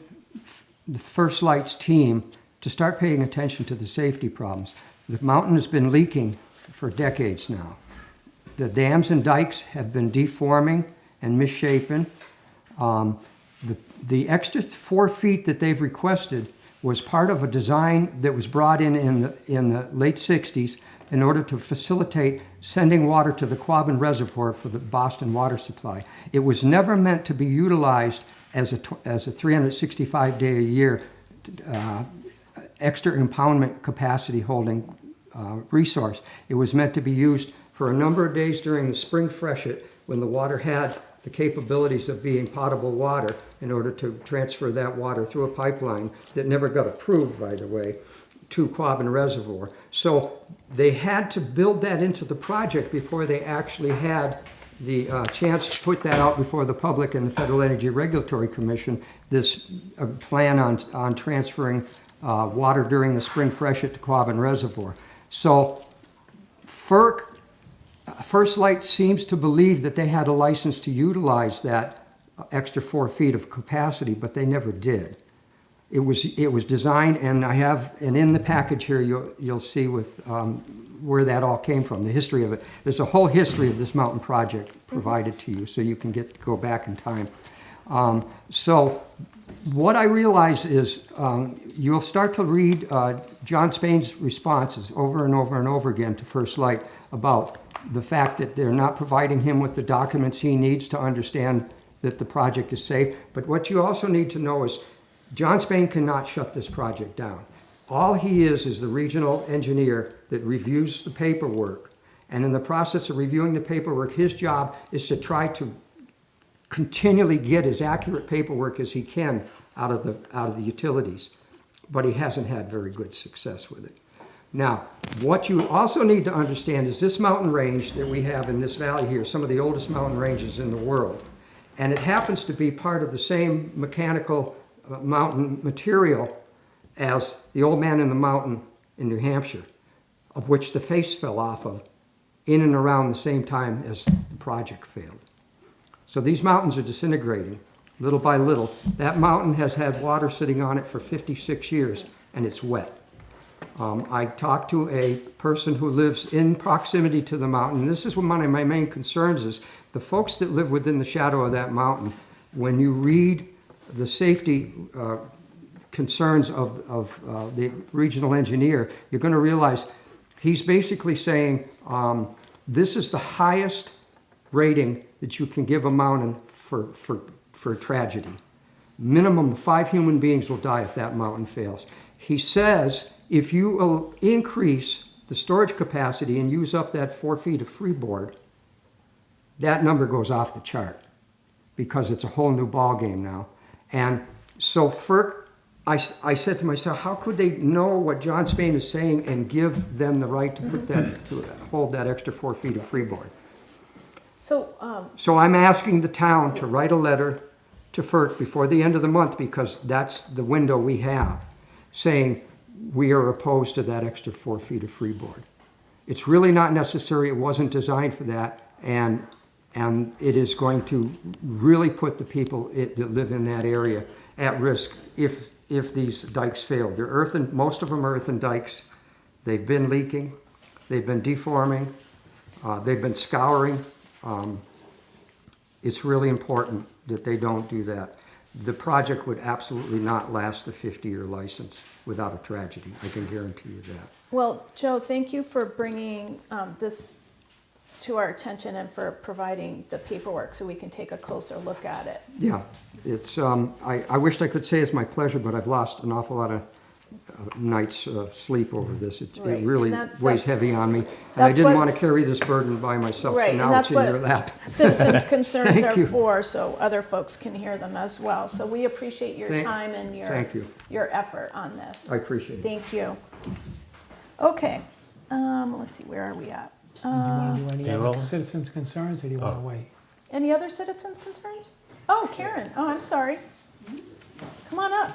the First Light's team to start paying attention to the safety problems. The mountain has been leaking for decades now. The dams and dikes have been deforming and misshapen. The extra 4 feet that they've requested was part of a design that was brought in the late 60s in order to facilitate sending water to the Quabbin Reservoir for the Boston water supply. It was never meant to be utilized as a 365-day-a-year extra impoundment capacity holding resource. It was meant to be used for a number of days during the spring freshet when the water had the capabilities of being potable water in order to transfer that water through a pipeline that never got approved, by the way, to Quabbin Reservoir. So they had to build that into the project before they actually had the chance to put that out before the public and the Federal Energy Regulatory Commission, this plan on transferring water during the spring freshet to Quabbin Reservoir. So First Light seems to believe that they had a license to utilize that extra 4 feet of capacity, but they never did. It was designed, and in the package here you'll see with where that all came from, the history of it. There's a whole history of this mountain project provided to you, so you can go back in time. So what I realize is you'll start to read John Spain's responses over and over and over again to First Light about the fact that they're not providing him with the documents he needs to understand that the project is safe. But what you also need to know is John Spain cannot shut this project down. All he is the regional engineer that reviews the paperwork. And in the process of reviewing the paperwork, his job is to try to continually get as accurate paperwork as he can out of the utilities. But he hasn't had very good success with it. Now, what you also need to understand is this mountain range that we have in this valley here, some of the oldest mountain ranges in the world. And it happens to be part of the same mechanical mountain material as the Old Man in the Mountain in New Hampshire, of which the face fell off of in and around the same time as the project failed. So these mountains are disintegrating little by little. That mountain has had water sitting on it for 56 years, and it's wet. I talked to a person who lives in proximity to the mountain, and this is one of my main concerns is the folks that live within the shadow of that mountain. When you read the safety concerns of the regional engineer, you're going to realize he's basically saying this is the highest rating that you can give a mountain for tragedy. Minimum of 5 human beings will die if that mountain fails. He says if you increase the storage capacity and use up that 4 feet of freeboard, that number goes off the chart because it's a whole new ball game now. And so FERC, I said to myself, how could they know what John Spain is saying and give them the right to put that to hold that extra 4 feet of freeboard? So I'm asking the town to write a letter to FERC before the end of the month, because that's the window we have, saying we are opposed to that extra 4 feet of freeboard. It's really not necessary. It wasn't designed for that, and it is going to really put the people that live in that area at risk if these dikes fail. They're most of them are earthen dikes. They've been leaking, they've been deforming, they've been scouring. It's really important that they don't do that. The project would absolutely not last a 50-year license without a tragedy. I can guarantee you that. Well, Joe, thank you for bringing this to our attention and for providing the paperwork so we can take a closer look at it. Yeah, it's. I wished I could say it's my pleasure, but I've lost an awful lot night's sleep over this. It Right, really and that- weighs heavy on me. And I that's didn't want to what's- carry this burden by myself, Right, so and now that's it's in your what lap. citizens' concerns Thank are you. for, so other folks can hear them as well. So we appreciate your time and Thank you. your effort on this. I appreciate it. Thank you. Okay, let's see, where are we at? Do you want to do any Payroll? other citizens' concerns, or do you want to wait? Any other citizens' concerns? Oh, Karen, oh, I'm sorry. Come on up.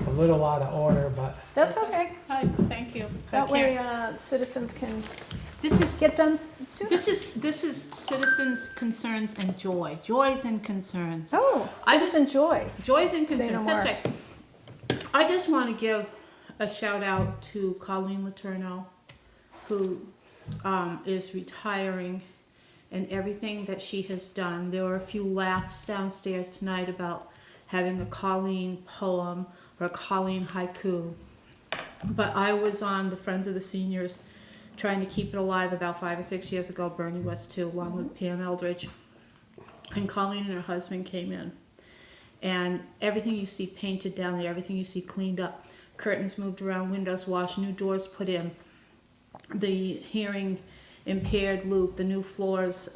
A little out of order, but That's okay. Hi, thank you. That way citizens can This is, get done sooner. this is citizens' concerns and joys and concerns. Oh, citizen joy. Joys and Say no concerns, that's more. right. I just want to give a shout out to Colleen Letourneau, who is retiring, and everything that she has done. There were a few laughs downstairs tonight about having a Colleen poem or a Colleen haiku. But I was on the Friends of the Seniors trying to keep it alive about 5 or 6 years ago. Bernie was too, along with Pam Eldridge. And Colleen and her husband came in. And everything you see painted down there, everything you see cleaned up, curtains moved around, windows washed, new doors put in, the hearing impaired loop, the new floors,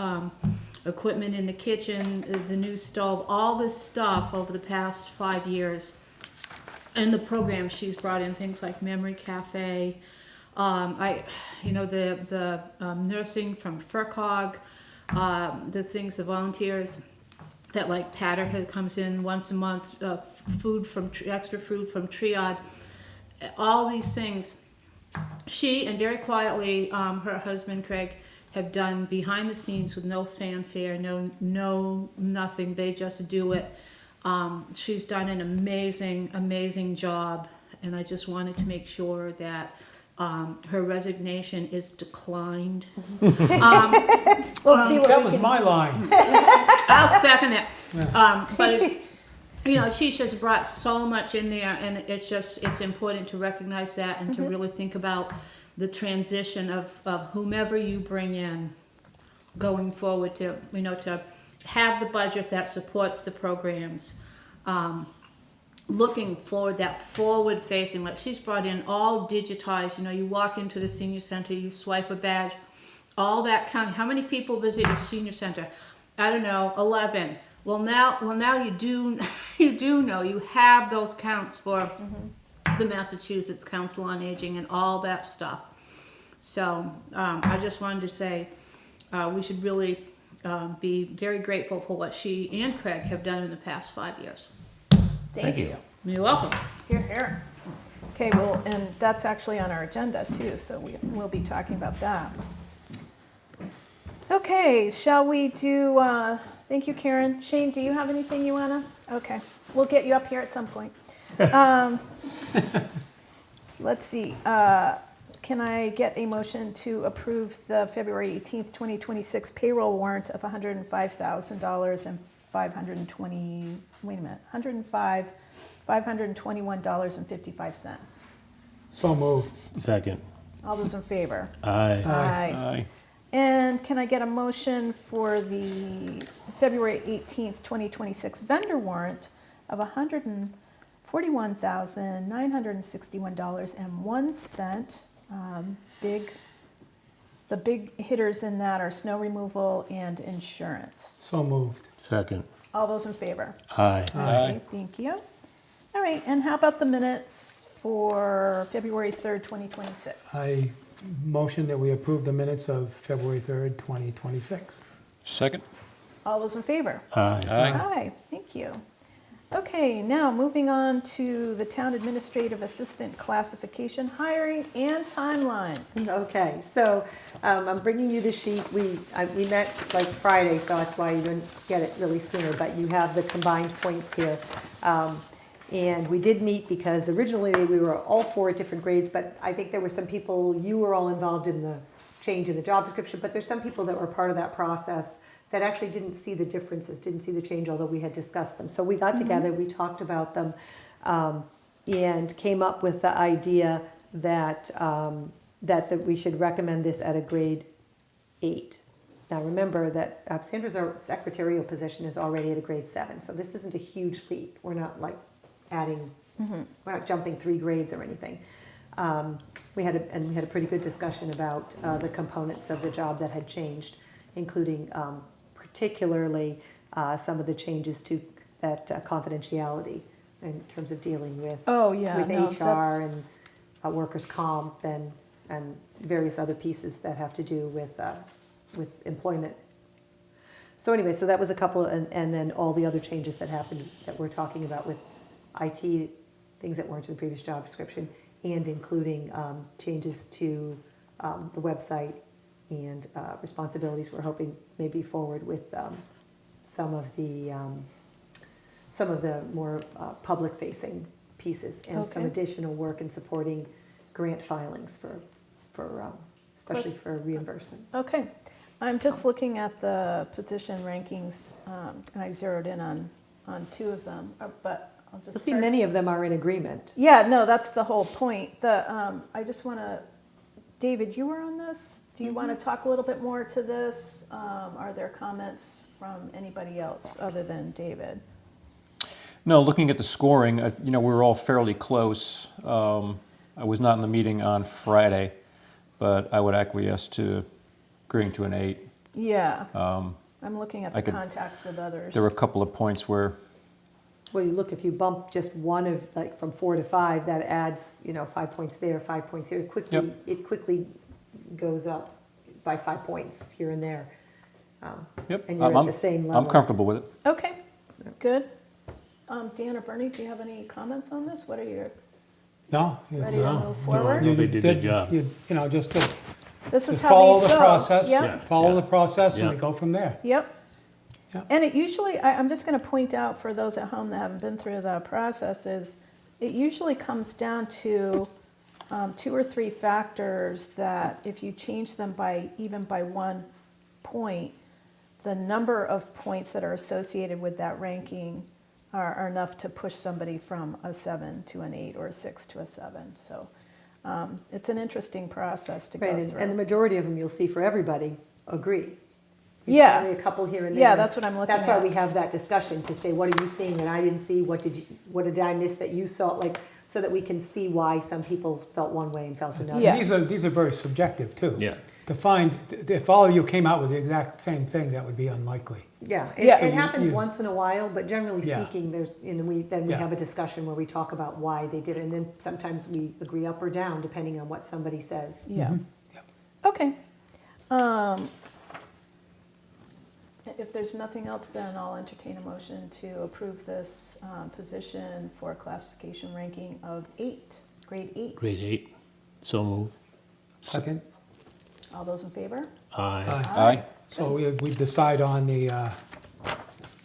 equipment in the kitchen, the new stove, all this stuff over the past 5 years. And the programs she's brought in, things like Memory Cafe, the nursing from FERCOG, the things, the volunteers that like Patter comes in once a month, extra food from Triad, all these things. She and very quietly, her husband Craig have done behind the scenes with no fanfare, no nothing. They just do it. She's done an amazing job, and I just wanted to make sure that her resignation is declined. We'll see what that we was can. my line. I'll second it. But she's just brought so much in there, and it's important to recognize that and to really think about the transition of whomever you bring in going forward to have the budget that supports the programs. Looking forward, that forward facing, like she's brought in all digitized, you walk into the senior center, you swipe a badge, all that count. How many people visit your senior center? I don't know, 11. Well now you do know you have those counts for the Massachusetts Council on Aging and all that stuff. So I just wanted to say we should really be very grateful for what she and Craig have done in the past 5 years. Thank you. You're welcome. Here, here. Okay, well, and that's actually on our agenda too, so we'll be talking about that. Okay, shall we do, thank you, Karen. Shane, do you have anything you wanna? Okay, we'll get you up here at some point. Let's see, can I get a motion to approve the February 18th, 2026 payroll warrant of $105,000 and $521.55. So moved. Second. All those in favor? Aye. Aye. And can I get a motion for the February 18th, 2026 vendor warrant of $141,961.01? The big hitters in that are snow removal and insurance. So moved. Second. All those in favor? Aye. Okay, thank you. All right, and how about the minutes for February 3rd, 2026? I motion that we approve the minutes of February 3rd, 2026. Second? All those in favor? Aye. Aye, thank you. Okay, now moving on to the town administrative assistant classification, hiring, and timeline. Okay, so I'm bringing you the sheet. We met like Friday, so that's why you didn't get it really sooner, but you have the combined points here. And we did meet because originally we were all four at different grades, but I think there were some people, you were all involved in the change in the job description, but there's some people that were part of that process that actually didn't see the differences, didn't see the change, although we had discussed them. So we got together, we talked about them, and came up with the idea that, that we should recommend this at a grade 8. Now remember that Sandra's our secretarial position is already at a grade 7, so this isn't a huge leap. We're not like adding, we're not jumping 3 grades or anything. We had a pretty good discussion about the components of the job that had changed, including particularly some of the changes to that confidentiality in terms of dealing with that's- HR and workers' comp and various other pieces that have to do with employment. So anyway, so that was a couple, and then all the other changes that happened that we're talking about with IT, things that weren't in the previous job description, and including changes to the website and responsibilities. We're hoping maybe forward with some of the more public-facing pieces and some Okay. additional work in supporting grant filings for especially for reimbursement. Okay. I'm just looking at the position rankings, and I zeroed in on 2 of them, but I'll just You'll see start- many of them are in agreement. Yeah, no, that's the whole point. I just want to, David, you were on this. Do you want to talk a little bit more to this? Are there comments from anybody else other than David? No, looking at the scoring, we were all fairly close. I was not in the meeting on Friday, but I would acquiesce to agreeing to an 8. Yeah. I'm looking at the I could- contacts with others. There were a couple of points where, Well, you look, if you bump just one of, like, from 4 to 5, that adds, 5 points there, 5 points here. It quickly goes up by 5 points here and there. yep, And you're at the same level. I'm comfortable with it. Okay, good. Dan or Bernie, do you have any comments on this? What are your, No? ready to move No, forward? no, they did a good job. Just to This is just how follow these the go. process, Yep. follow Yeah. the process, and Yeah. we go from there. Yep. Yep. And it usually, I'm just going to point out for those at home that haven't been through the process, is it usually comes down to 2 or 3 factors that if you change them even by 1 point, the number of points that are associated with that ranking are enough to push somebody from a 7 to an 8 or a 6 to a 7. So it's an interesting process to go Right, through. and the majority of them you'll see for everybody agree. There's Yeah. only a couple here and there. Yeah, that's what I'm looking That's why at. we have that discussion to say, what are you seeing that I didn't see? What did I miss that you saw? Like, so that we can see why some people felt one way and felt another. Yeah. These are very subjective, too. Yeah. To find, if all of you came out with the exact same thing, that would be unlikely. Yeah, Yeah. it happens you- once in a while, but generally Yeah. speaking, there's, we Yeah. have a discussion where we talk about why they did it, and then sometimes we agree up or down depending on what somebody says. Yeah. Yep. Okay. If there's nothing else, then I'll entertain a motion to approve this position for classification ranking of 8, grade 8. Grade 8, so move. Second? All those in favor? Aye. Aye. So we decide on the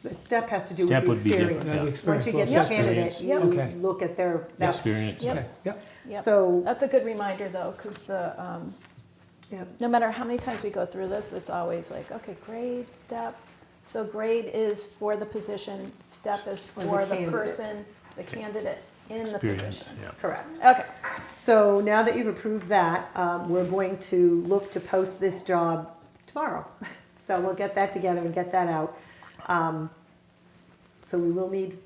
The step has to do with Step the would be different, experience. yeah. Once experience. you Well, get the assessment. candidate, you Okay. look at their, that's, Experience. Yep. Okay, yep. Yep. so, That's a good reminder, though, because yeah. no matter how many times we go through this, it's always like, okay, grade, step. So grade is for the position, step is For for the the candidate. person, the candidate in the Experience, position. yeah. Correct. Okay. So now that you've approved that, we're going to look to post this job tomorrow. So we'll get that together and get that out. So we will need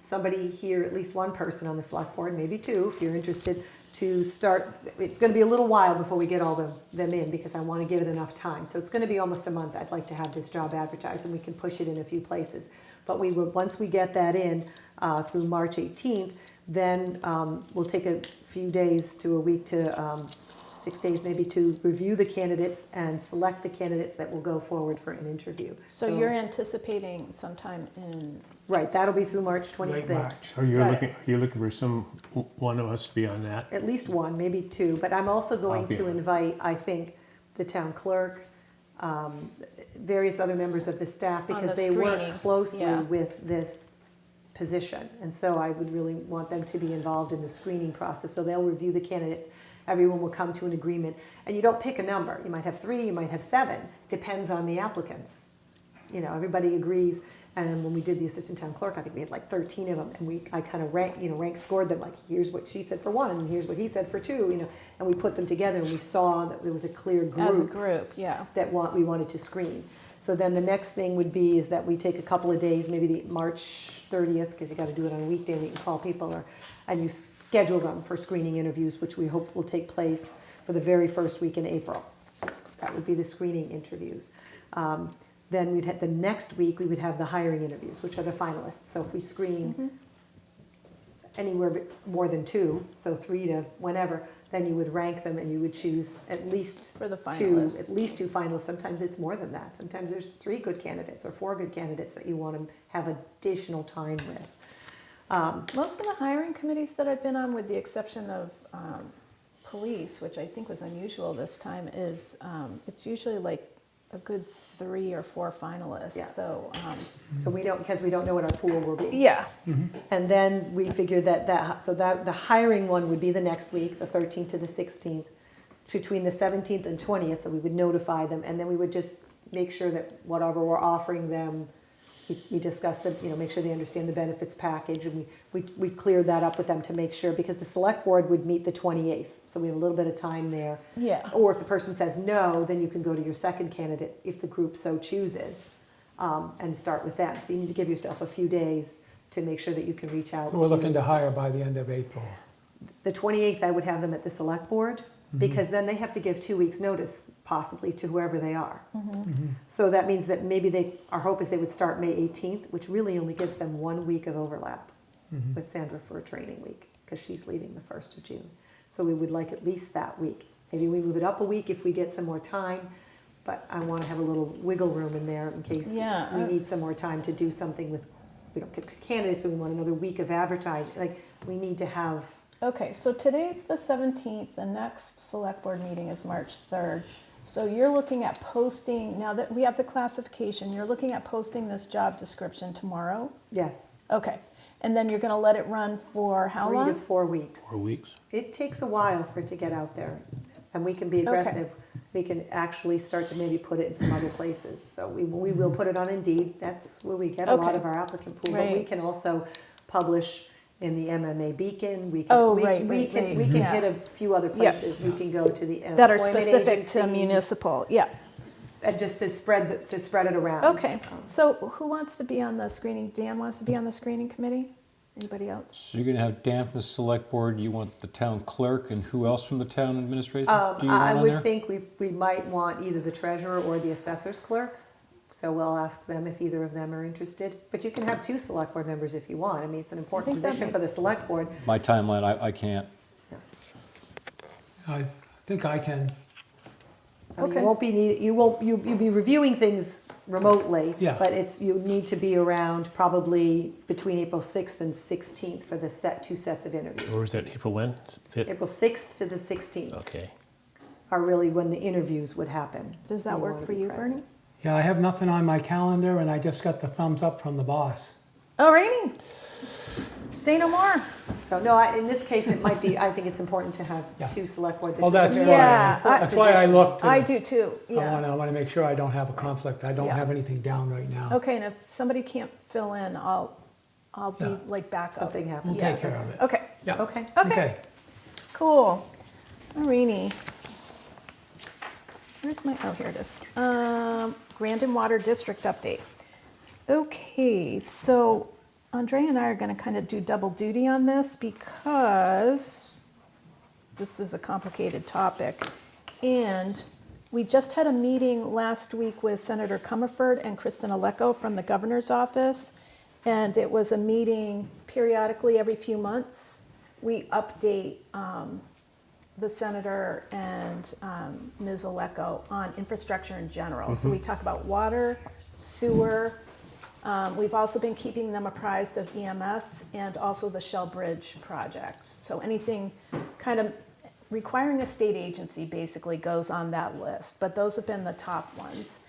somebody here, at least one person on the select board, maybe 2, if you're interested, to start. It's going to be a little while before we get all them in because I want to give it enough time. So it's going to be almost a month. I'd like to have this job advertised and we can push it in a few places. But we will, once we get that in through March 18th, then we'll take a few days to a week to 6 days maybe to review the candidates and select the candidates that will go forward for an interview. So you're anticipating sometime in, Right, that'll be through March Late 26th. March. So you're Got it. looking for one of us to be on that? At least one, maybe 2, but I'm also going I'll be to on it. invite, I think, the town clerk, various other members of the staff, On because the they work screening, closely yeah. with this position. And so I would really want them to be involved in the screening process. So they'll review the candidates, everyone will come to an agreement. And you don't pick a number. You might have 3, you might have 7, depends on the applicants. Everybody agrees. And then when we did the assistant town clerk, I think we had like 13 of them, and I kind of rank scored them, like, here's what she said for one, and here's what he said for two, and we put them together, and we saw that there was a clear group. As a group, yeah. That we wanted to screen. So then the next thing would be is that we take a couple of days, maybe the March 30th, because you got to do it on a weekday, and you can call people, and you schedule them for screening interviews, which we hope will take place for the very first week in April. That would be the screening interviews. Then we'd have the next week we would have the hiring interviews, which are the finalists. So if we screen anywhere more than 2, so 3 to whenever, then you would rank them and you would choose at least For the 2 finalists. Sometimes it's more than that. Sometimes there's 3 good candidates or 4 good candidates that you want to have additional time with. Most of the hiring committees that I've been on, with the exception of police, which I think was unusual this time, is it's usually like a good 3 or 4 finalists. Yeah. So because we don't know what our pool will be. yeah. And then we figured that the hiring one would be the next week, the 13th to the 16th, between the 17th and 20th, so we would notify them, and then we would just make sure that whatever we're offering them, we discuss them, make sure they understand the benefits package, and we cleared that up with them to make sure, because the select board would meet the 28th, so we have a little bit of time there. Yeah. Or if the person says no, then you can go to your second candidate, if the group so chooses, and start with them. So you need to give yourself a few days to make sure that you can reach out. So we're looking to hire by the end of April. The 28th, I would have them at the select board, because then they have to give 2 weeks' notice, possibly, to whoever they are. So that means that maybe our hope is they would start May 18th, which really only gives them 1 week of overlap with Sandra for a training week, because she's leaving the 1st of June. So we would like at least that week. Maybe we move it up a week if we get some more time, but I want to have a little wiggle room in there in case we need some more time to do something with, we don't get candidates and we want another week of advertising. Like, we need to have. Okay, so today's the 17th, the next select board meeting is March 3rd. So you're looking at posting, now that we have the classification, you're looking at posting this job description tomorrow? Yes. Okay, and then you're gonna let it run for how 3 long? to 4 weeks. 4 weeks? It takes a while for it to get out there, and we can be aggressive. We can actually start to maybe put it in some other places. So we will put it on Indeed. That's where we get a lot Okay. of our applicant pool. But we Right. can also publish in the MMA Beacon. We can, we can Yeah. hit a few other places. We can go to the That are employment specific to agencies, municipal, yeah. just to spread it around. Okay, so who wants to be on the screening? Dan wants to be on the screening committee? Anybody else? So you're going to have Dan from the select board, you want the town clerk, and who else from the town administration? Do you want I on would there? think we might want either the treasurer or the assessor's clerk. So we'll ask them if either of them are interested. But you can have 2 select board members if you want. I mean, it's an important think that position for the makes- select board. My timeline, I can't. I think I can. I mean, Okay. you won't be you'll be reviewing things remotely. Yeah. But you need to be around probably between April 6th and 16th for the 2 sets of interviews. Or is that April when? 5th? April 6th to the 16th Okay. are really when the interviews would happen. Does that You work wanna for be you, present. Bernie? Yeah, I have nothing on my calendar, and I just got the thumbs up from the boss. All righty. Say no more. So, no, in this case, it might be, I think it's important to have Yeah. 2 select board. This Well, is a that's very why, Yeah, important that's why I position. looked. I do too, I yeah. want to make sure I don't have a conflict. I don't Yeah. have anything down right now. Okay, and if somebody can't fill in, I'll be Yeah. like backup. Something happens. We'll take care of it. Okay, Yeah. Okay. okay, cool. Alrighty. Where's my, oh, here it is. Grandin Water District update. Okay, so Andrea and I are gonna kind of do double duty on this because this is a complicated topic. And we just had a meeting last week with Senator Comerford and Kristen Alecko from the governor's office. And it was a meeting periodically every few months. We update the senator and Ms. Alecko on infrastructure in general. So we talk about water, sewer. We've also been keeping them apprised of EMS and also the Shell Bridge project. So anything kind of requiring a state agency basically goes on that list, but those have been the top ones.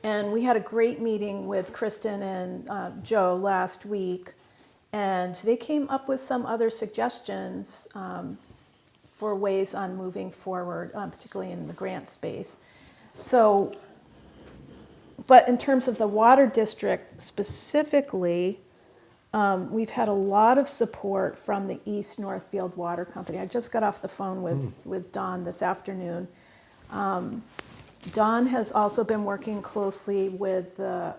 And we had a great meeting with Kristen and Joe last week, and they came up with some other suggestions for ways on moving forward, particularly in the grant space. So But in terms of the water district specifically, we've had a lot of support from the East Northfield Water Company. I just got off the phone with Don this afternoon. Don has also been working closely with the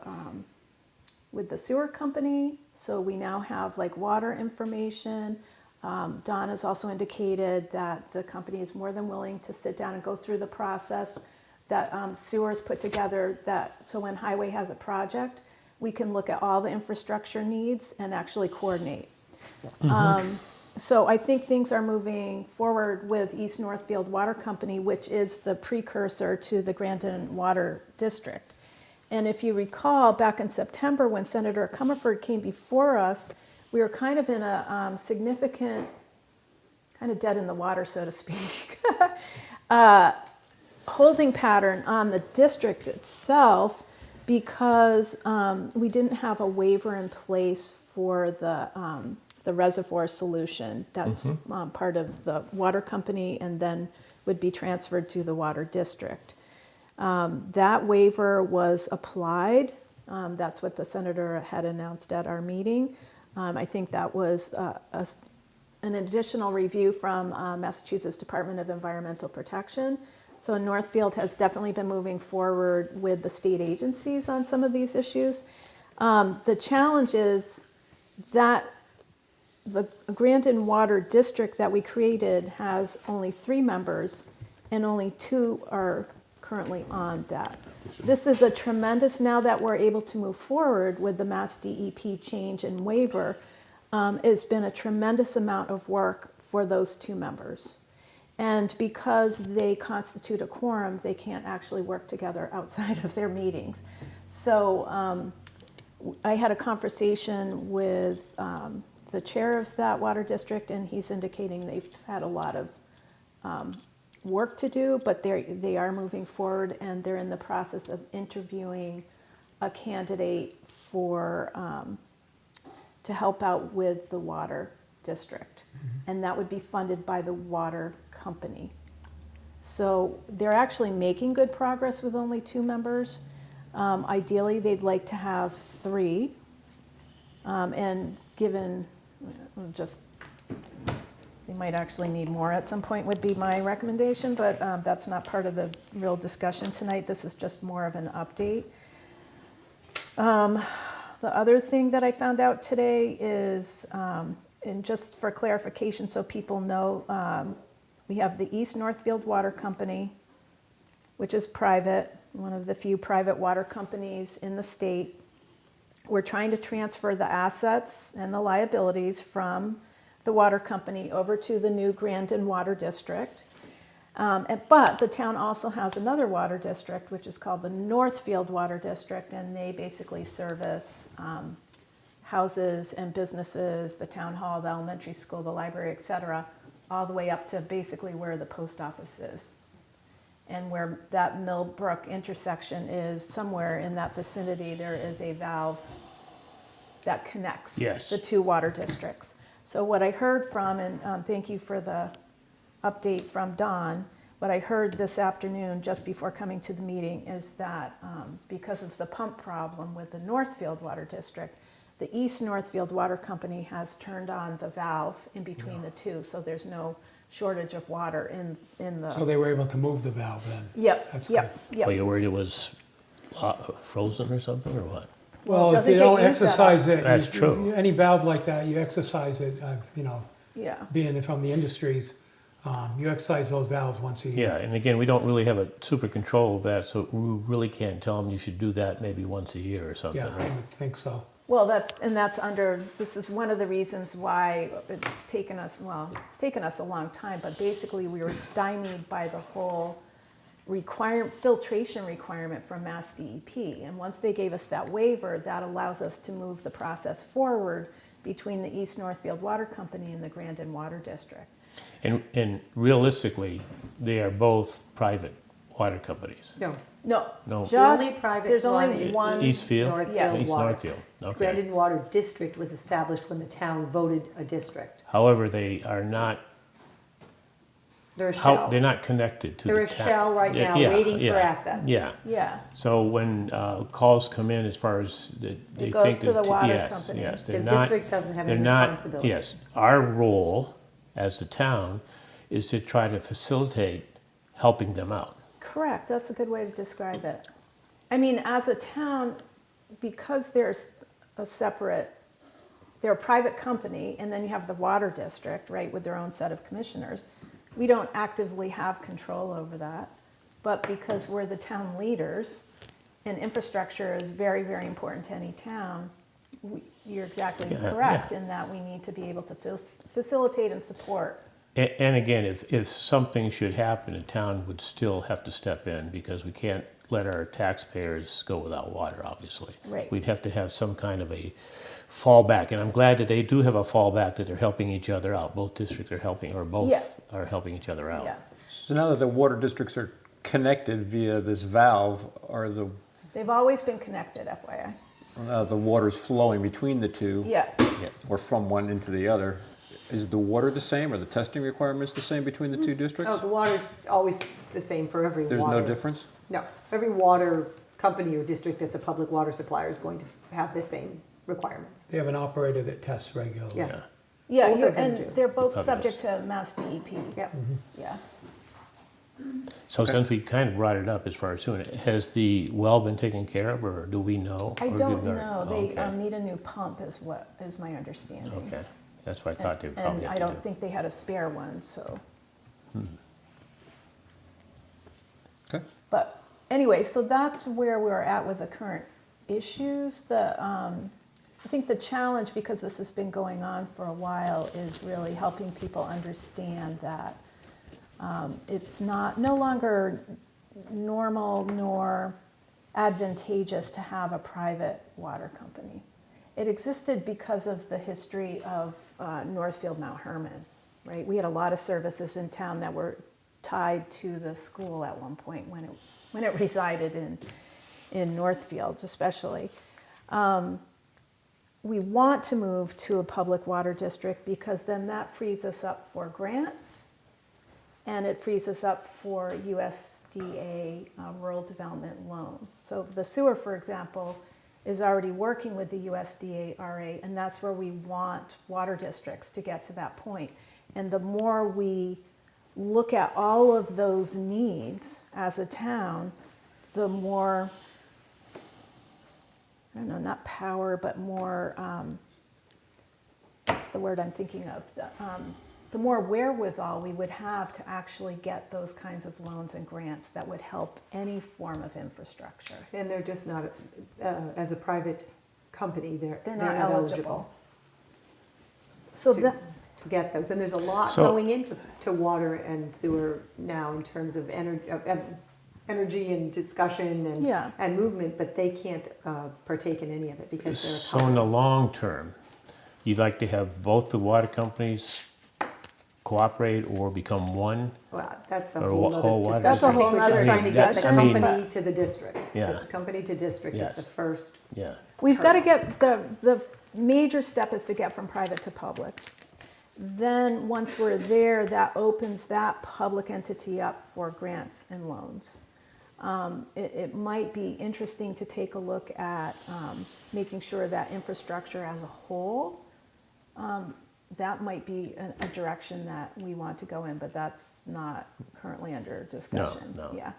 sewer company, so we now have like water information. Don has also indicated that the company is more than willing to sit down and go through the process that sewer is put together, that so when highway has a project, we can look at all the infrastructure needs and actually coordinate. So I think things are moving forward with East Northfield Water Company, which is the precursor to the Grandin Water District. And if you recall, back in September when Senator Comerford came before us, we were kind of in a significant, kind of dead in the water, so to speak, holding pattern on the district itself because we didn't have a waiver in place for the reservoir solution. That's part of the water company and then would be transferred to the water district. That waiver was applied. That's what the senator had announced at our meeting. I think that was an additional review from Massachusetts Department of Environmental Protection. So Northfield has definitely been moving forward with the state agencies on some of these issues. The challenge is that the Grandin Water District that we created has only 3 members and only 2 are currently on that. This is a tremendous, now that we're able to move forward with the Mass DEP change and waiver, it's been a tremendous amount of work for those 2 members. And because they constitute a quorum, they can't actually work together outside of their meetings. So I had a conversation with the chair of that water district, and he's indicating they've had a lot of work to do, but they are moving forward, and they're in the process of interviewing a candidate for to help out with the water district, and that would be funded by the water company. So they're actually making good progress with only 2 members. Ideally, they'd like to have 3, and given just they might actually need more at some point would be my recommendation, but that's not part of the real discussion tonight. This is just more of an update. The other thing that I found out today is, and just for clarification so people know, we have the East Northfield Water Company, which is private, one of the few private water companies in the state. We're trying to transfer the assets and the liabilities from the water company over to the new Grandin Water District. But the town also has another water district, which is called the Northfield Water District, and they basically service houses and businesses, the town hall, the elementary school, the library, et cetera, all the way up to basically where the post office is. And where that Millbrook intersection is, somewhere in that vicinity, there is a valve that connects the 2 water districts. So what I heard from, and thank you for the update from Don, what I heard this afternoon just before coming to the meeting is that because of the pump problem with the Northfield Water District, the East Northfield Water Company has turned on the valve in between the 2, so there's no shortage of water in the... So they were able to move the valve then? Yep, That's yep, yep. Well, you're worried it was frozen or something, or what? Well, it Well, if doesn't you get don't used that exercise it, That's true. any valve like that, you exercise it, Yeah. being from the industries, you exercise those valves once a year. Yeah, and again, we don't really have a super control of that, so we really can't tell them you should do that maybe once a year or something, Yeah, I right? would think so. Well, this is one of the reasons why it's taken us a long time, but basically we were stymied by the whole filtration requirement from Mass DEP. And once they gave us that waiver, that allows us to move the process forward between the East Northfield Water Company and the Grandin Water District. And realistically, they are both private water companies. No, No, No. the only just, private there's one only is one. Eastfield? Northfield East Water. Northfield, okay. Grandin Water District was established when the town voted a district. However, they are not They're a how, shell. they're not connected to the They're a town. shell right Yeah, now, yeah, waiting for yeah, assets. Yeah. Yeah. So when calls come in as far as they goes think to the that- water yes, company. yes, The they're not. district doesn't have any they're not- responsibility. Yes, our role as the town is to try to facilitate helping them out. Correct, that's a good way to describe it. I mean, as a town, because there's a separate, they're a private company, and then you have the water district, right, with their own set of commissioners. We don't actively have control over that, but because we're the town leaders, and infrastructure is very, very important to any town, you're exactly Yeah, correct yeah. in that we need to be able to facilitate and support. And again, if something should happen, the town would still have to step in because we can't let our taxpayers go without water, obviously. Right. We'd have to have some kind of a fallback, and I'm glad that they do have a fallback, that they're helping each other out. Both districts are helping, or both Yeah. are helping each other out. Yeah, So now that the water districts are connected via this valve, are they've always been connected, FYI. the waters flowing between the two? Yeah. Or from one into the other? Is the water the same? Are the testing requirements the same between the two districts? Oh, the water's always the same for every There's water. no difference? No, every water company or district that's a public water supplier is going to have the same requirements. They have an operator that tests regularly. Yes. Yeah, Both you're- of them and do. they're both Public subject to Mass DEP. Yep. Yeah. So since we kind of brought it up as far as doing it, has the well been taken care of, or do we know? I Or don't did our- know. oh, They okay. need a new pump is my understanding. Okay, that's what I thought they would probably And have I to don't do. think they had a spare one, so. Okay. But anyway, so that's where we're at with the current issues. I think the challenge, because this has been going on for a while, is really helping people understand that it's no longer normal nor advantageous to have a private water company. It existed because of the history of Northfield, Mount Herman, right? We had a lot of services in town that were tied to the school at one point when it resided in Northfield, especially. We want to move to a public water district because then that frees us up for grants, and it frees us up for USDA rural development loans. So the sewer, for example, is already working with the USDA RA, and that's where we want water districts to get to that point. And the more we look at all of those needs as a town, the more, I don't know, not power, but more, what's the word I'm thinking of? The more wherewithal we would have to actually get those kinds of loans and grants that would help any form of infrastructure. And they're just not, as a private company, they're not eligible. So to, that, to get those. And there's a lot So- going into water and sewer now in terms of energy and discussion and, Yeah. and movement, but they can't partake in any of it because they're a So in the long term, you'd like to have both the water companies cooperate or become one? Well, that's a Or whole whole other water discussion. That's a I think whole we're just nother trying to get the discussion. company to the district. Yeah. So the company to district Yes. is the first. Yeah. we've got to get, the major step is to get from private to public. Then, once we're there, that opens that public entity up for grants and loans. It might be interesting to take a look at making sure that infrastructure as a whole, that might be a direction that we want to go in, but that's not currently under discussion. no. Yeah.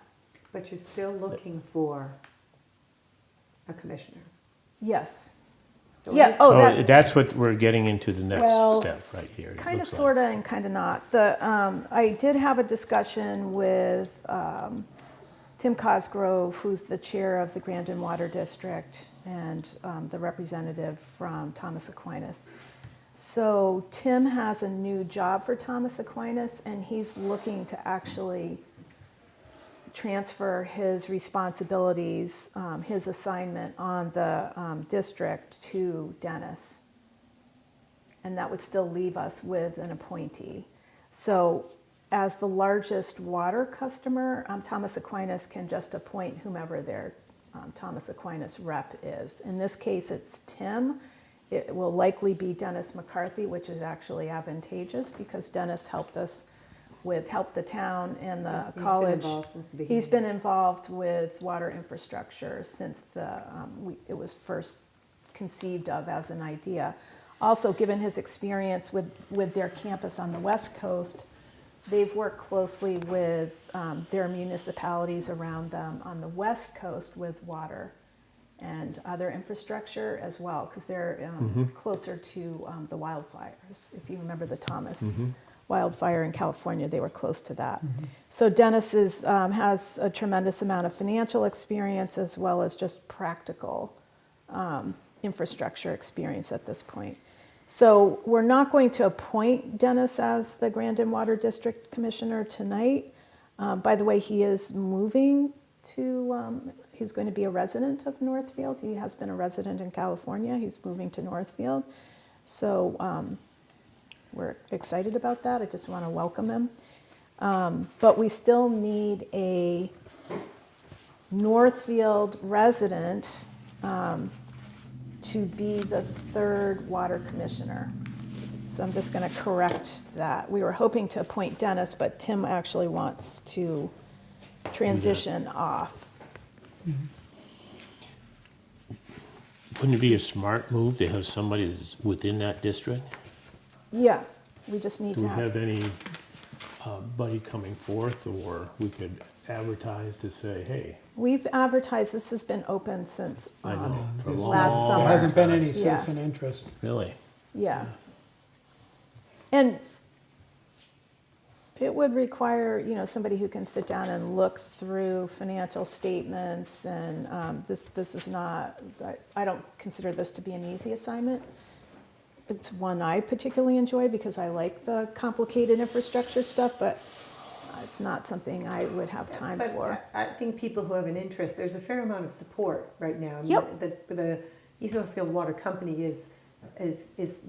But you're still looking for a commissioner. Yes. So Yeah. we- Oh, So that, that's what we're getting into the next Well, step right here. it kind of, looks like. sort of, and kind of not. I did have a discussion with Tim Cosgrove, who's the chair of the Grandin Water District, and the representative from Thomas Aquinas. So Tim has a new job for Thomas Aquinas, and he's looking to actually transfer his responsibilities, his assignment on the district to Dennis. And that would still leave us with an appointee. So as the largest water customer, Thomas Aquinas can just appoint whomever their Thomas Aquinas rep is. In this case, it's Tim. It will likely be Dennis McCarthy, which is actually advantageous because Dennis helped us with Help the Town and the He's been college. involved since the He's beginning. been involved with water infrastructure since it was first conceived of as an idea. Also, given his experience with their campus on the West Coast, they've worked closely with their municipalities around them on the West Coast with water and other infrastructure as well, because they're closer to the wildfires. If you remember the Thomas wildfire in California, they were close to that. So Dennis has a tremendous amount of financial experience as well as just practical infrastructure experience at this point. So we're not going to appoint Dennis as the Grandin Water District Commissioner tonight. By the way, he is moving to, he's going to be a resident of Northfield. He has been a resident in California. He's moving to Northfield. So we're excited about that. I just want to welcome him. But we still need a Northfield resident to be the third water commissioner. So I'm just going to correct that. We were hoping to appoint Dennis, but Tim actually wants to transition off. Wouldn't it be a smart move to have somebody that's within that district? Yeah, we just need Do to we have. have any buddy coming forth, or we could advertise to say, hey, We've advertised, this has been open since, I know, for a last long summer. There hasn't been any Yeah. citizen interest. really? yeah. And it would require, somebody who can sit down and look through financial statements, and this is not, I don't consider this to be an easy assignment. It's one I particularly enjoy because I like the complicated infrastructure stuff, but it's not something I would have time But for. I think people who have an interest, there's a fair amount of support right now. I mean, Yep. The East Northfield Water Company is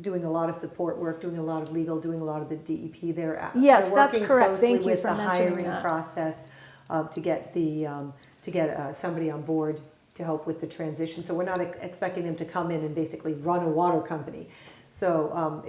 doing a lot of support work, doing a lot of legal, doing a lot of the DEP. They're Yes, they're that's working correct. closely Thank you with for the mentioning hiring that. process to get somebody on board to help with the transition. So we're not expecting them to come in and basically run a water company. So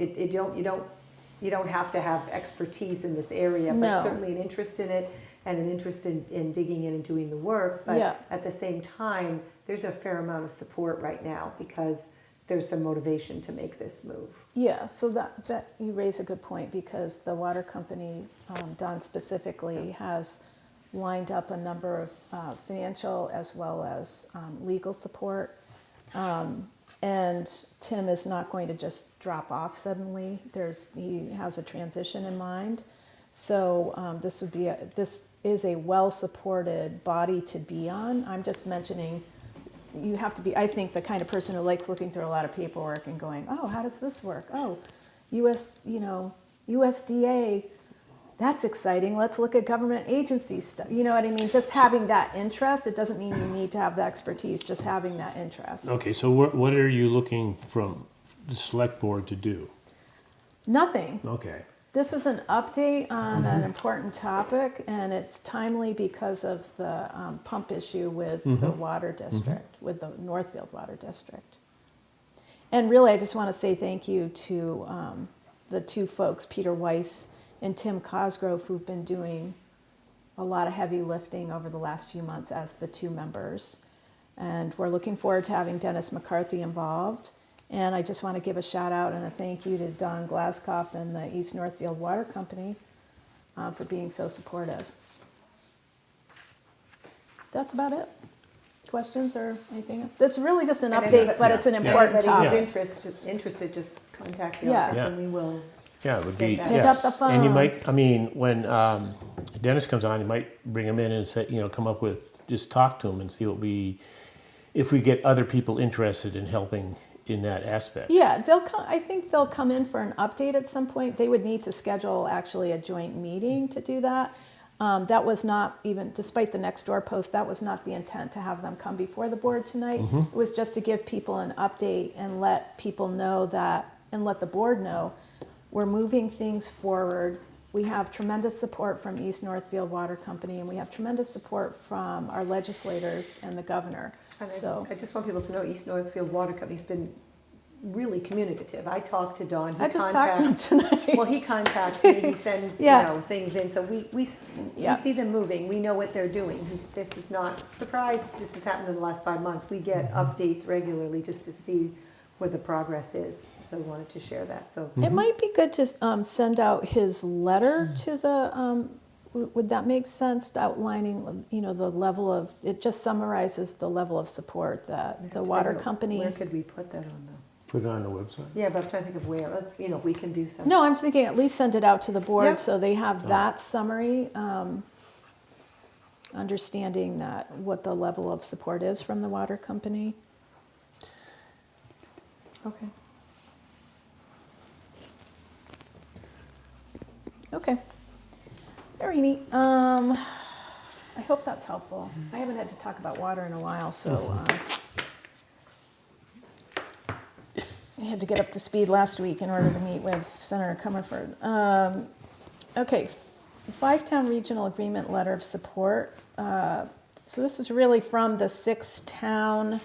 you don't have to have expertise in this area, but No. certainly an interest in it and an interest in digging in and doing the work. But Yeah. at the same time, there's a fair amount of support right now because there's some motivation to make this move. Yeah, so that you raise a good point, because the water company, Don specifically, has lined up a number of financial as well as legal support. And Tim is not going to just drop off suddenly. He has a transition in mind. So this is a well-supported body to be on. I'm just mentioning, you have to be, I think, the kind of person who likes looking through a lot of paperwork and going, oh, how does this work? Oh, USDA, that's exciting. Let's look at government agency stuff. You know what I mean? Just having that interest, it doesn't mean you need to have the expertise, just having that interest. Okay, so what are you looking from the select board to do? Nothing. Okay. This is an update on an important topic, and it's timely because of the pump issue with the water district, with the Northfield Water District. And really, I just want to say thank you to the two folks, Peter Weiss and Tim Cosgrove, who've been doing a lot of heavy lifting over the last few months as the two members. And we're looking forward to having Dennis McCarthy involved. And I just want to give a shout out and a thank you to Don Glaskoff and the East Northfield Water Company for being so supportive. That's about it. Questions or anything else? It's really just an And update, but it's an important Anybody topic. who's interested, just contact the Yeah. office Yeah. and we will. Yeah, it would be, Pick yeah. up the And you phone. might, I mean, when Dennis comes on, you might bring him in and say, come up with, just talk to him and see if we get other people interested in helping in that aspect. Yeah, I think they'll come in for an update at some point. They would need to schedule actually a joint meeting to do that. That was not even, despite the next door post, that was not the intent to have them come before the board tonight. It was just to give people an update and let people know that, and let the board know, we're moving things forward. We have tremendous support from East Northfield Water Company, and we have tremendous support from our legislators and the governor. And So, I just want people to know East Northfield Water Company's been really communicative. I talk to Don. He I just talked to him tonight. Well, he contacts me. He sends Yeah. things in. So we Yeah. see them moving. We know what they're doing. This is not surprise. This has happened in the last 5 months. We get updates regularly just to see where the progress is. So we wanted to share that. So It might be good to send out his letter to the, would that make sense, outlining, the level of, it just summarizes the level of support that the water company. Where could we put that on the? Put it on the website. Yeah, but I'm trying to think of where. We can do something. No, I'm thinking at least send it out to the board Yep. so they have that summary, understanding that what the level of support is from the water company. Okay. Okay. Very neat. I hope that's helpful. I haven't had to talk about water in a while, so I had to get up to speed last week in order to meet with Senator Comerford. Okay, five-town regional agreement letter of support. So this is really from the six-town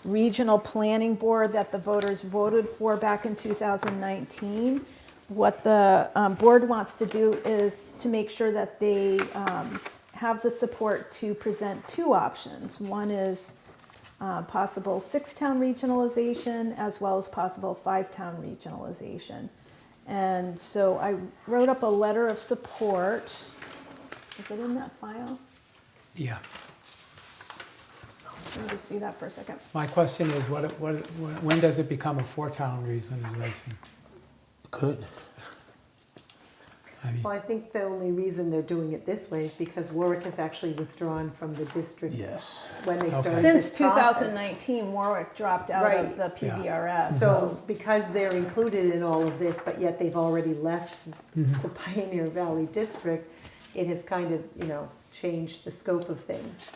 regional planning board that the voters voted for back in 2019. What the board wants to do is to make sure that they have the support to present two options. One is possible six-town regionalization as well as possible five-town regionalization. And so I wrote up a letter of support. Is it in that file? Yeah. Let me just see that for a second. My question is, when does it become a four-town regionalization? Could. I mean, Well, I think the only reason they're doing it this way is because Warwick has actually withdrawn from the district Yes. when they Okay. started Since this process. 2019, Warwick dropped out Right. of the PVRS. So because they're included in all of this, but yet they've already left the Pioneer Valley District, it has kind of, changed the scope of things.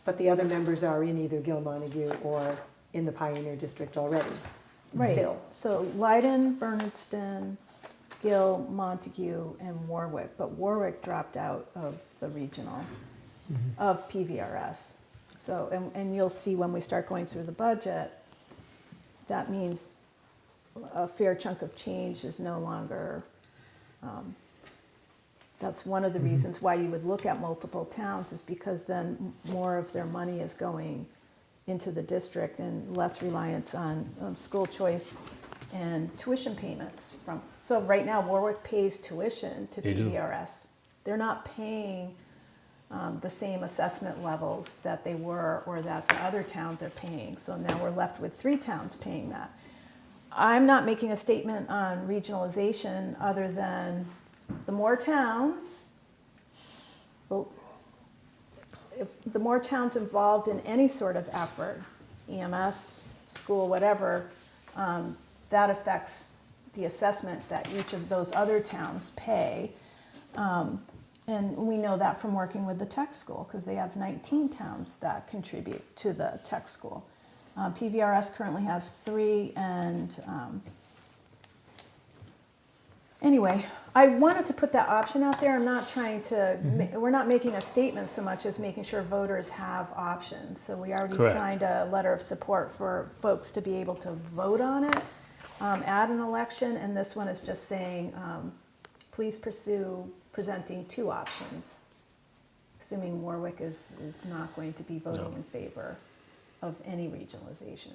But the other members are in either Gil Montague or in the Pioneer District already, Right. still. So Leiden, Bernardston, Gill, Montague, and Warwick, but Warwick dropped out of the regional, of PVRS. So, and you'll see when we start going through the budget, that means a fair chunk of change is no longer, that's one of the reasons why you would look at multiple towns, is because then more of their money is going into the district and less reliance on school choice and tuition payments from. So right now Warwick pays tuition to They do. PVRS. They're not paying the same assessment levels that they were or that the other towns are paying. So now we're left with 3 towns paying that. I'm not making a statement on regionalization other than the more towns, if the more towns involved in any sort of effort, EMS, school, whatever, that affects the assessment that each of those other towns pay. And we know that from working with the tech school, because they have 19 towns that contribute to the tech school. PVRS currently has 3, and anyway, I wanted to put that option out there. I'm not trying to, we're not making a statement so much as making sure voters have options. So we already Correct. signed a letter of support for folks to be able to vote on it at an election. And this one is just saying, please pursue presenting 2 options, assuming Warwick is not going to be voting in favor of any regionalization.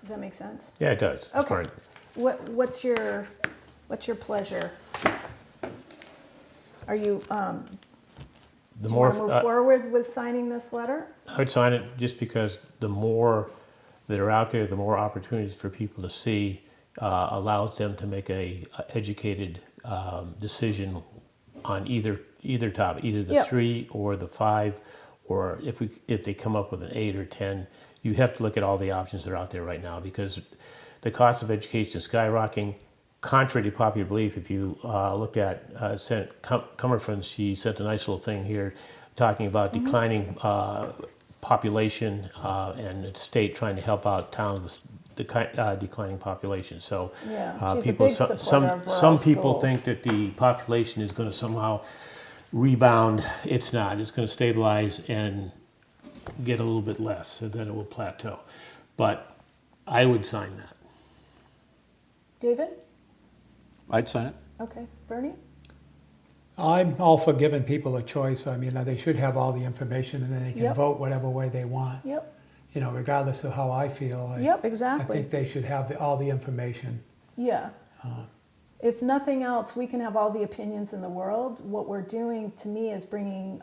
Does that make sense? Yeah, it does. As far Okay. as- What's your pleasure? Are you, The do you more, want to move forward with signing this letter? I'd sign it just because the more that are out there, the more opportunities for people to see, allows them to make a educated decision on either topic, either the Yep. 3 or the 5, or if they come up with an 8 or 10. You have to look at all the options that are out there right now, because the cost of education is skyrocketing. Contrary to popular belief, if you look at Senator Comerford, she sent a nice little thing here talking about declining population and the state trying to help out towns with declining population. So Yeah, she's a people, big supporter some of rural some people schools. think that the population is going to somehow rebound. It's not. It's going to stabilize, and get a little bit less, and then it will plateau. But I would sign that. David? I'd sign it. Okay. Bernie? I'm all for giving people a choice. I mean, they should have all the information and then they can Yep. vote whatever way they want. Yep. You know, regardless of how I feel. Yep, I exactly. think they should have all the information. Yeah. If nothing else, we can have all the opinions in the world. What we're doing, to me, is bringing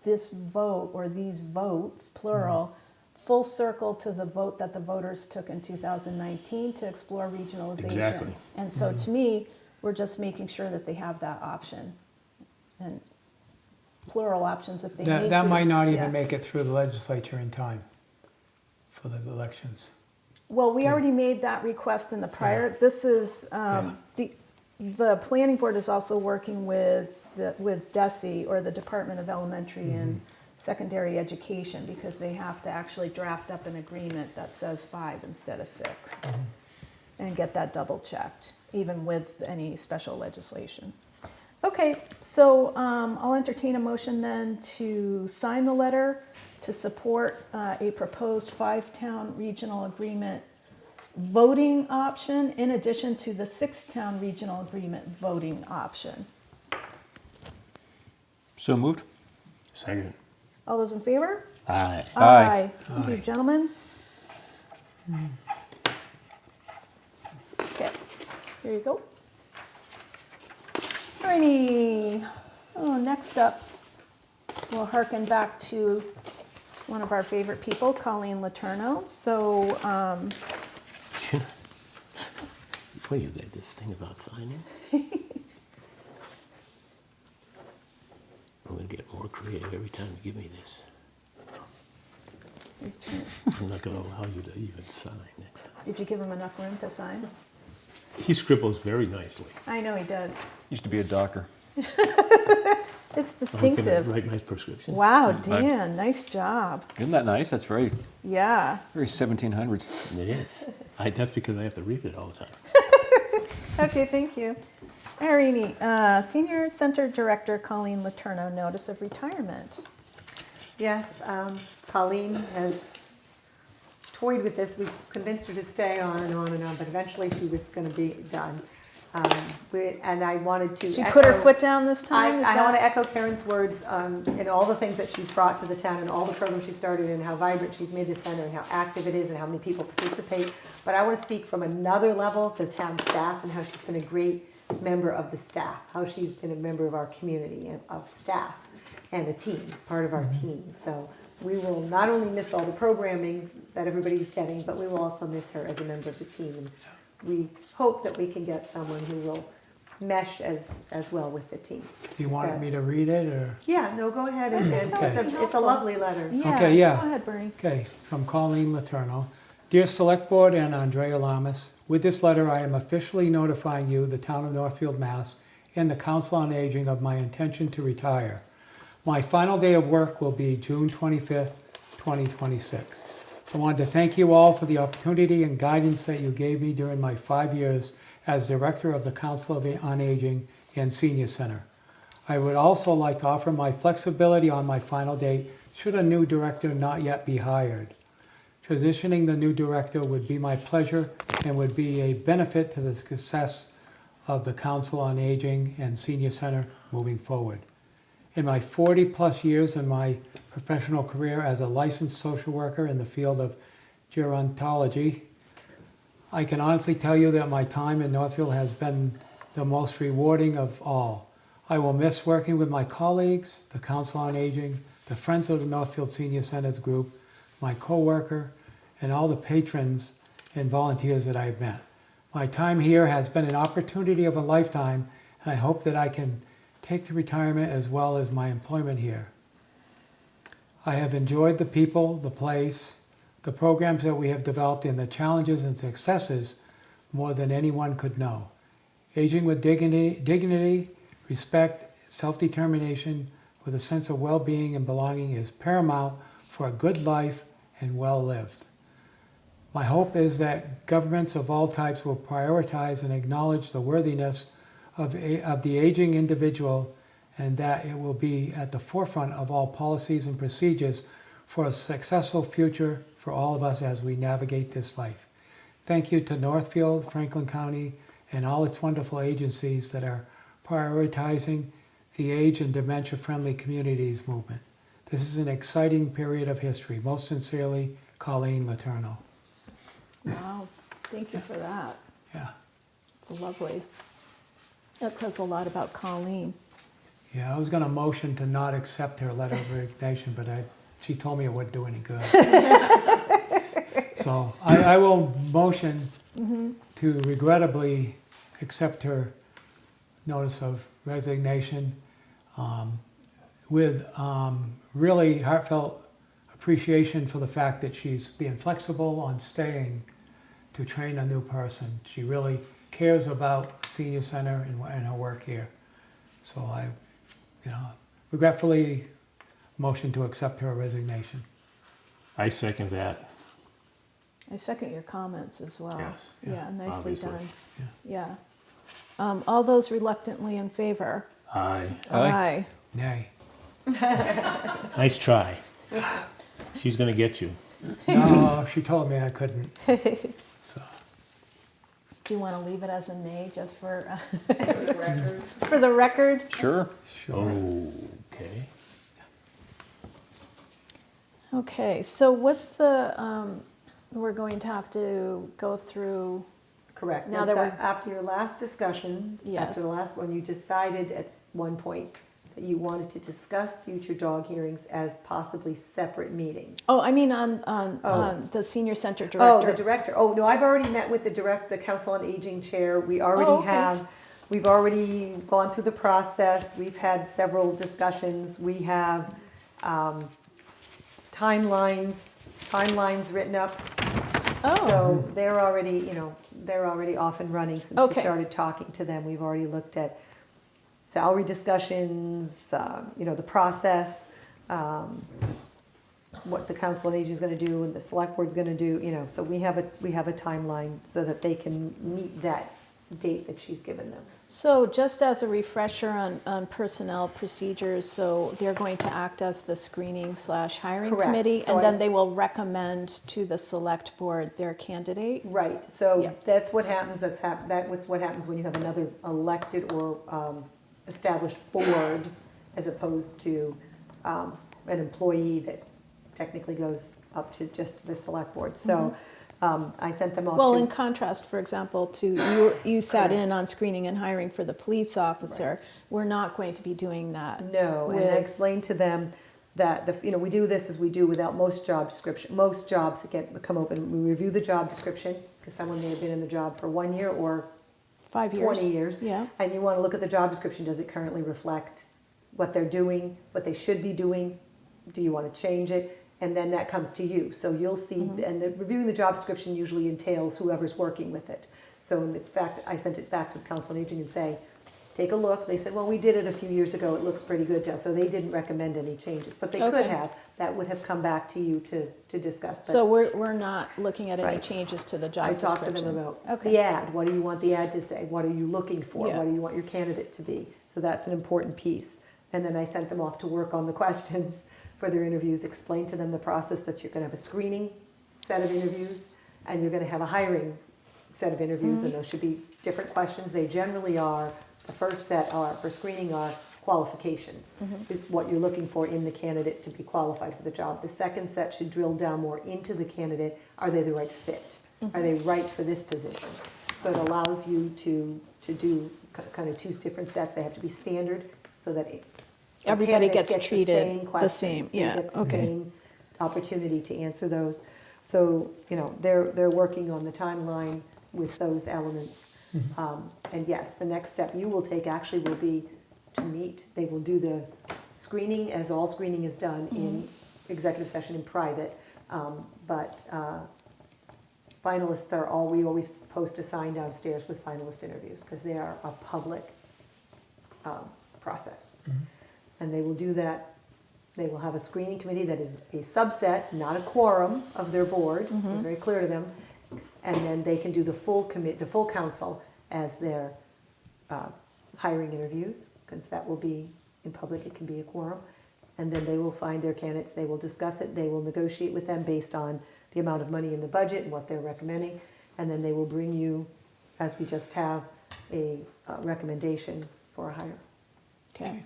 this vote or these votes, plural, full circle to the vote that the voters took in 2019 to explore regionalization. Exactly. And so to me, we're just making sure that they have that option and plural options if they need to. That might not even Yeah. make it through the legislature in time for the elections. Well, we already made that request in the prior. This is, the planning board is also working with DESE, or the Department of Elementary and Secondary Education, because they have to actually draft up an agreement that says 5 instead of 6 and get that double checked, even with any special legislation. Okay, so I'll entertain a motion then to sign the letter to support a proposed 5-town regional agreement voting option in addition to the 6-town regional agreement voting option. So moved. Second. All those in favor? Aye. Aye. Thank you, gentlemen. Okay, here you go. Alrighty. Oh, next up, we'll harken back to one of our favorite people, Colleen Letourneau. So, Boy, you got this thing about signing. I'm gonna get more creative every time you give me this. he's trying- I'm not gonna allow you to even sign next time. did you give him enough room to sign? He scribbles very nicely. I know he does. Used to be a doctor. It's I'm gonna distinctive. write my prescription. Wow, Dan, nice job. Isn't that nice? That's very, Yeah. very 1700s. It is. That's because I have to read it all the time. Okay, thank you. Irene, Senior Center Director Colleen Letourneau, notice of retirement. Yes, Colleen has toyed with this. We convinced her to stay on and on and on, but eventually she was going to be done. And I wanted to She put her echo- foot down this time? Is I want to that- echo Karen's words in all the things that she's brought to the town and all the programs she started and how vibrant she's made the center and how active it is and how many people participate. But I want to speak from another level, the town staff, and how she's been a great member of the staff, how she's been a member of our community and of staff and a team, part of our team. So we will not only miss all the programming that everybody's getting, but we will also miss her as a member of the team. And we hope that we can get someone who will mesh as well with the team. Do you want me to read it or? Yeah, no, go ahead and Okay. it's a lovely letter. Okay, yeah. Go ahead, Bernie. Okay, from Colleen Letourneau. Dear Select Board and Andrea Lamas, with this letter I am officially notifying you, the Town of Northfield, Mass, and the Council on Aging of my intention to retire. My final day of work will be June 25th, 2026. I wanted to thank you all for the opportunity and guidance that you gave me during my 5 years as Director of the Council on Aging and Senior Center. I would also like to offer my flexibility on my final date should a new director not yet be hired. Transitioning the new director would be my pleasure and would be a benefit to the success of the Council on Aging and Senior Center moving forward. In my 40-plus years in my professional career as a licensed social worker in the field of gerontology, I can honestly tell you that my time in Northfield has been the most rewarding of all. I will miss working with my colleagues, the Council on Aging, the Friends of the Northfield Senior Centers group, my co-worker, and all the patrons and volunteers that I've met. My time here has been an opportunity of a lifetime, and I hope that I can take the retirement as well as my employment here. I have enjoyed the people, the place, the programs that we have developed, and the challenges and successes more than anyone could know. Aging with dignity, respect, self-determination, with a sense of well-being and belonging is paramount for a good life and well lived. My hope is that governments of all types will prioritize and acknowledge the worthiness of the aging individual, and that it will be at the forefront of all policies and procedures for a successful future for all of us as we navigate this life. Thank you to Northfield, Franklin County, and all its wonderful agencies that are prioritizing the age and dementia-friendly communities movement. This is an exciting period of history. Most sincerely, Colleen Letourneau. Wow, thank you for that. Yeah. It's lovely. That says a lot about Colleen. Yeah, I was going to motion to not accept her letter of resignation, but she told me it wouldn't do any good. So I will motion to regrettably accept her notice of resignation with really heartfelt appreciation for the fact that she's being flexible on staying to train a new person. She really cares about senior center and her work here. So I, regretfully motion to accept her resignation. I second that. I second your comments as well. Yes. Yeah, nicely obviously. done. Yeah. All those reluctantly in favor? Aye. Aye. Nay. Nice try. She's gonna get you. No, she told me I couldn't. So. Do you want to leave it as a nay just for the record? For the record? Sure. Oh, okay. Okay, so what's the, we're going to have to go through, Correct. Now that we're- After your last discussion, Yes. after the last one, you decided at one point that you wanted to discuss future dog hearings as possibly separate meetings. oh, I mean on the senior center Oh, director. the director. Oh, no, I've already met with the Council on Aging chair. We already Oh, okay. we've already gone through the process. We've had several discussions. We have timelines written up. Oh, So they're already off and running since we Okay. started talking to them. We've already looked at salary discussions, the process, what the Council on Aging is going to do and the Select Board's going to do, so we have a timeline so that they can meet that date that she's given them. so just as a refresher on personnel procedures, so they're going to act as the screening/hiring Correct. committee, So and then they will recommend to the select board their candidate? Right, so Yeah. that's what happens, that's what happens when you have another elected or established board as opposed to an employee that technically goes up to just the select board. So I sent them off Well, to. in contrast, for example, to you sat in on screening and hiring for the police officer. Right. We're not going to be doing that. No, and I with- explained to them that we do this as we do without most job description. Most jobs that come open, we review the job description because someone may have been in the job for 1 year or 5 years. 20 years. Yeah. And you want to look at the job description. Does it currently reflect what they're doing, what they should be doing? Do you want to change it? And then that comes to you. So you'll see, and reviewing the job description usually entails whoever's working with it. So in fact, I sent it back to the Council on Aging and say, take a look. They said, well, we did it a few years ago. It looks pretty good to us. So they didn't recommend any changes, but they could Okay. have. That would have come back to you to discuss. But So we're not looking at any Right. changes to the job I description? talked to them about Okay. the ad. What do you want the ad to say? What are you looking for? Yeah. What do you want your candidate to be? So that's an important piece. And then I sent them off to work on the questions for their interviews, explain to them the process that you're going to have a screening set of interviews and you're going to have a hiring set of interviews, and those should be different questions. They generally are, the first set are, for screening, are qualifications, is what you're looking for in the candidate to be qualified for the job. The second set should drill down more into the candidate. Are they the right fit? Are they right for this position? So it allows you to do kind of two different sets. They have to be standard so that Everybody candidates gets get treated same the questions, same. so you Yeah, get the okay. same opportunity to answer those. So, they're working on the timeline with those elements. And yes, the next step you will take actually will be to meet. They will do the screening, as all screening is done in executive session in private. But finalists we always post a sign downstairs with finalist interviews because they are a public process. And they will do that. They will have a screening committee that is a subset, not a quorum of their board. It's very clear to them. And then they can do the full council as their hiring interviews, because that will be in public. It can be a quorum. and then they will find their candidates, they will discuss it, they will negotiate with them based on the amount of money in the budget and what they're recommending, and then they will bring you, as we just have, a recommendation for a hire. Okay.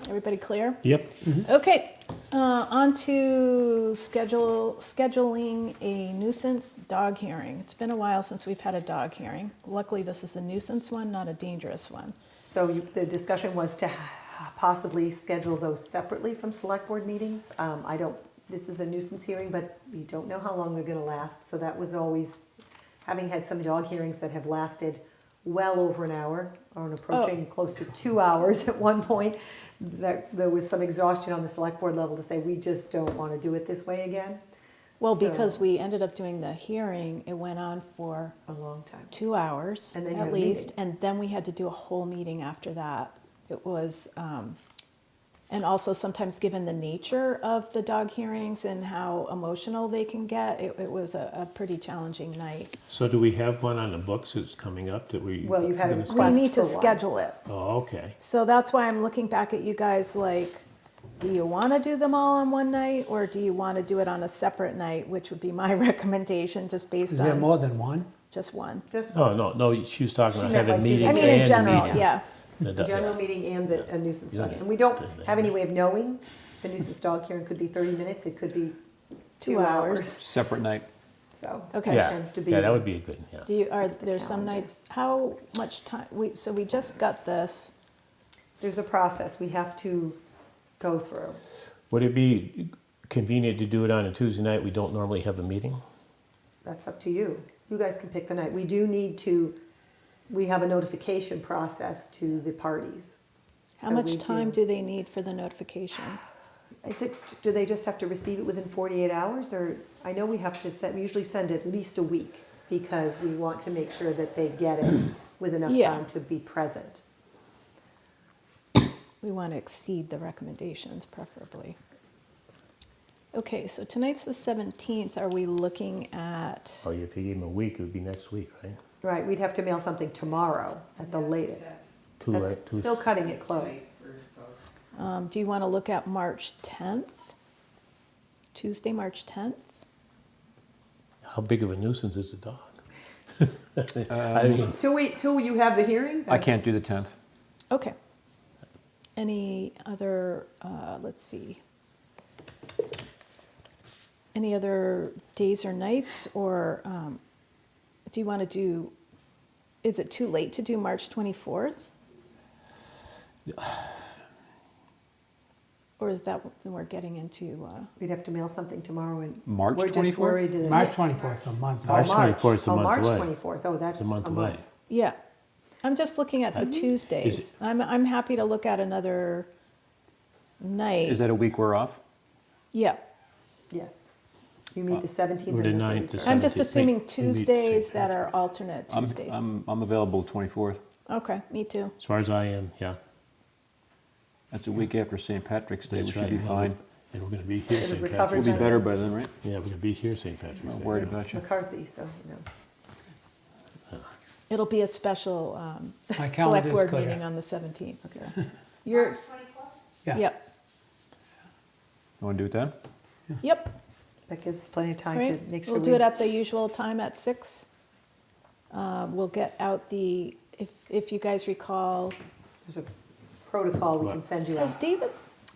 Everybody clear? Yep. Okay, on to scheduling a nuisance dog hearing. It's been a while since we've had a dog hearing. Luckily, this is a nuisance one, not a dangerous one. So the discussion was to possibly schedule those separately from select board meetings. This is a nuisance hearing, but we don't know how long they're gonna last, so that was always, having had some dog hearings that have lasted well over an hour, or approaching close to 2 hours at one point, that there was some exhaustion on the select board level to say, we just don't wanna do it this way again. Well, So- because we ended up doing the hearing, it went on for A long time. 2 hours And then you had at a least, meeting. and then we had to do a whole meeting after that. It was, and also sometimes given the nature of the dog hearings and how emotional they can get, it was a pretty challenging night. So do we have one on the books that's coming up that we? Well, you've had a gonna- We request need to for one. schedule it. Oh, okay. So that's why I'm looking back at you guys like, do you want to do them all on one night, or do you want to do it on a separate night, which would be my recommendation, just based Is there on more than one? just one. Just Oh, no, she was talking She about meant having like the- meetings I mean, in and general, meetings. yeah. the general meeting and a nuisance dog. Yeah. And we don't have any way of knowing. The nuisance dog hearing could be 30 minutes, it could be 2 hours. Separate night. So Okay. it Yeah, tends to be. yeah, that would be a good, yeah. Do you, are the there some calendar. nights, how much time, so we just got this. There's a process we have to go through. Would it be convenient to do it on a Tuesday night? We don't normally have a meeting. That's up to you. You guys can pick the night. We do need to, we have a notification process to the parties. How So much we time do they need for the notification? Is it, do they just have to receive it within 48 hours, or, I know we have to send, we usually send at least a week, because we want to make sure that they get it with enough Yeah. time to be present. We want to exceed the recommendations preferably. Okay, so tonight's the 17th. Are we looking at, Oh, if you gave them a week, it would be next week, right? Right, we'd have to mail something tomorrow at the latest. Too That's late, still cutting it close. do you want to look at March 10th? Tuesday, March 10th? How big of a nuisance is the dog? I mean, Till you have the hearing? I can't do the 10th. Okay. Any other, let's see. Any other days or nights, or do you want to do, is it too late to do March 24th? Or is that when we're getting into, We'd have to mail something tomorrow, and March we're just 24th? worried that. March 24th, a month. March 24th is a Oh, month away. March 24th, oh, that's It's a month away. yeah. I'm just looking at the Tuesdays. I'm happy to look at another night. Is that a week we're off? Yeah. Yes. You meet the 17th and Or the the 9th, 31st. the I'm just 17th. assuming Maybe Tuesdays St. that are alternate Tuesdays. I'm available 24th. Okay, me too. As far as I am, yeah. That's a week after St. Patrick's Day. We That's should right. be Well, fine. And we're gonna be here Should have St. recovered Patrick's We'll be Day. better by then, right? Yeah, we're gonna be here St. Patrick's Not Day. worried It's about you. McCarthy, so, It'll be a special My select calendar's board clear. meeting on the 17th. You're, Yeah. yep, You want to do it then? yep. that gives us plenty of time Right. to make sure We'll we. do it at the usual time at 6. We'll get out the, if you guys recall, There's a protocol we can send you has out. David?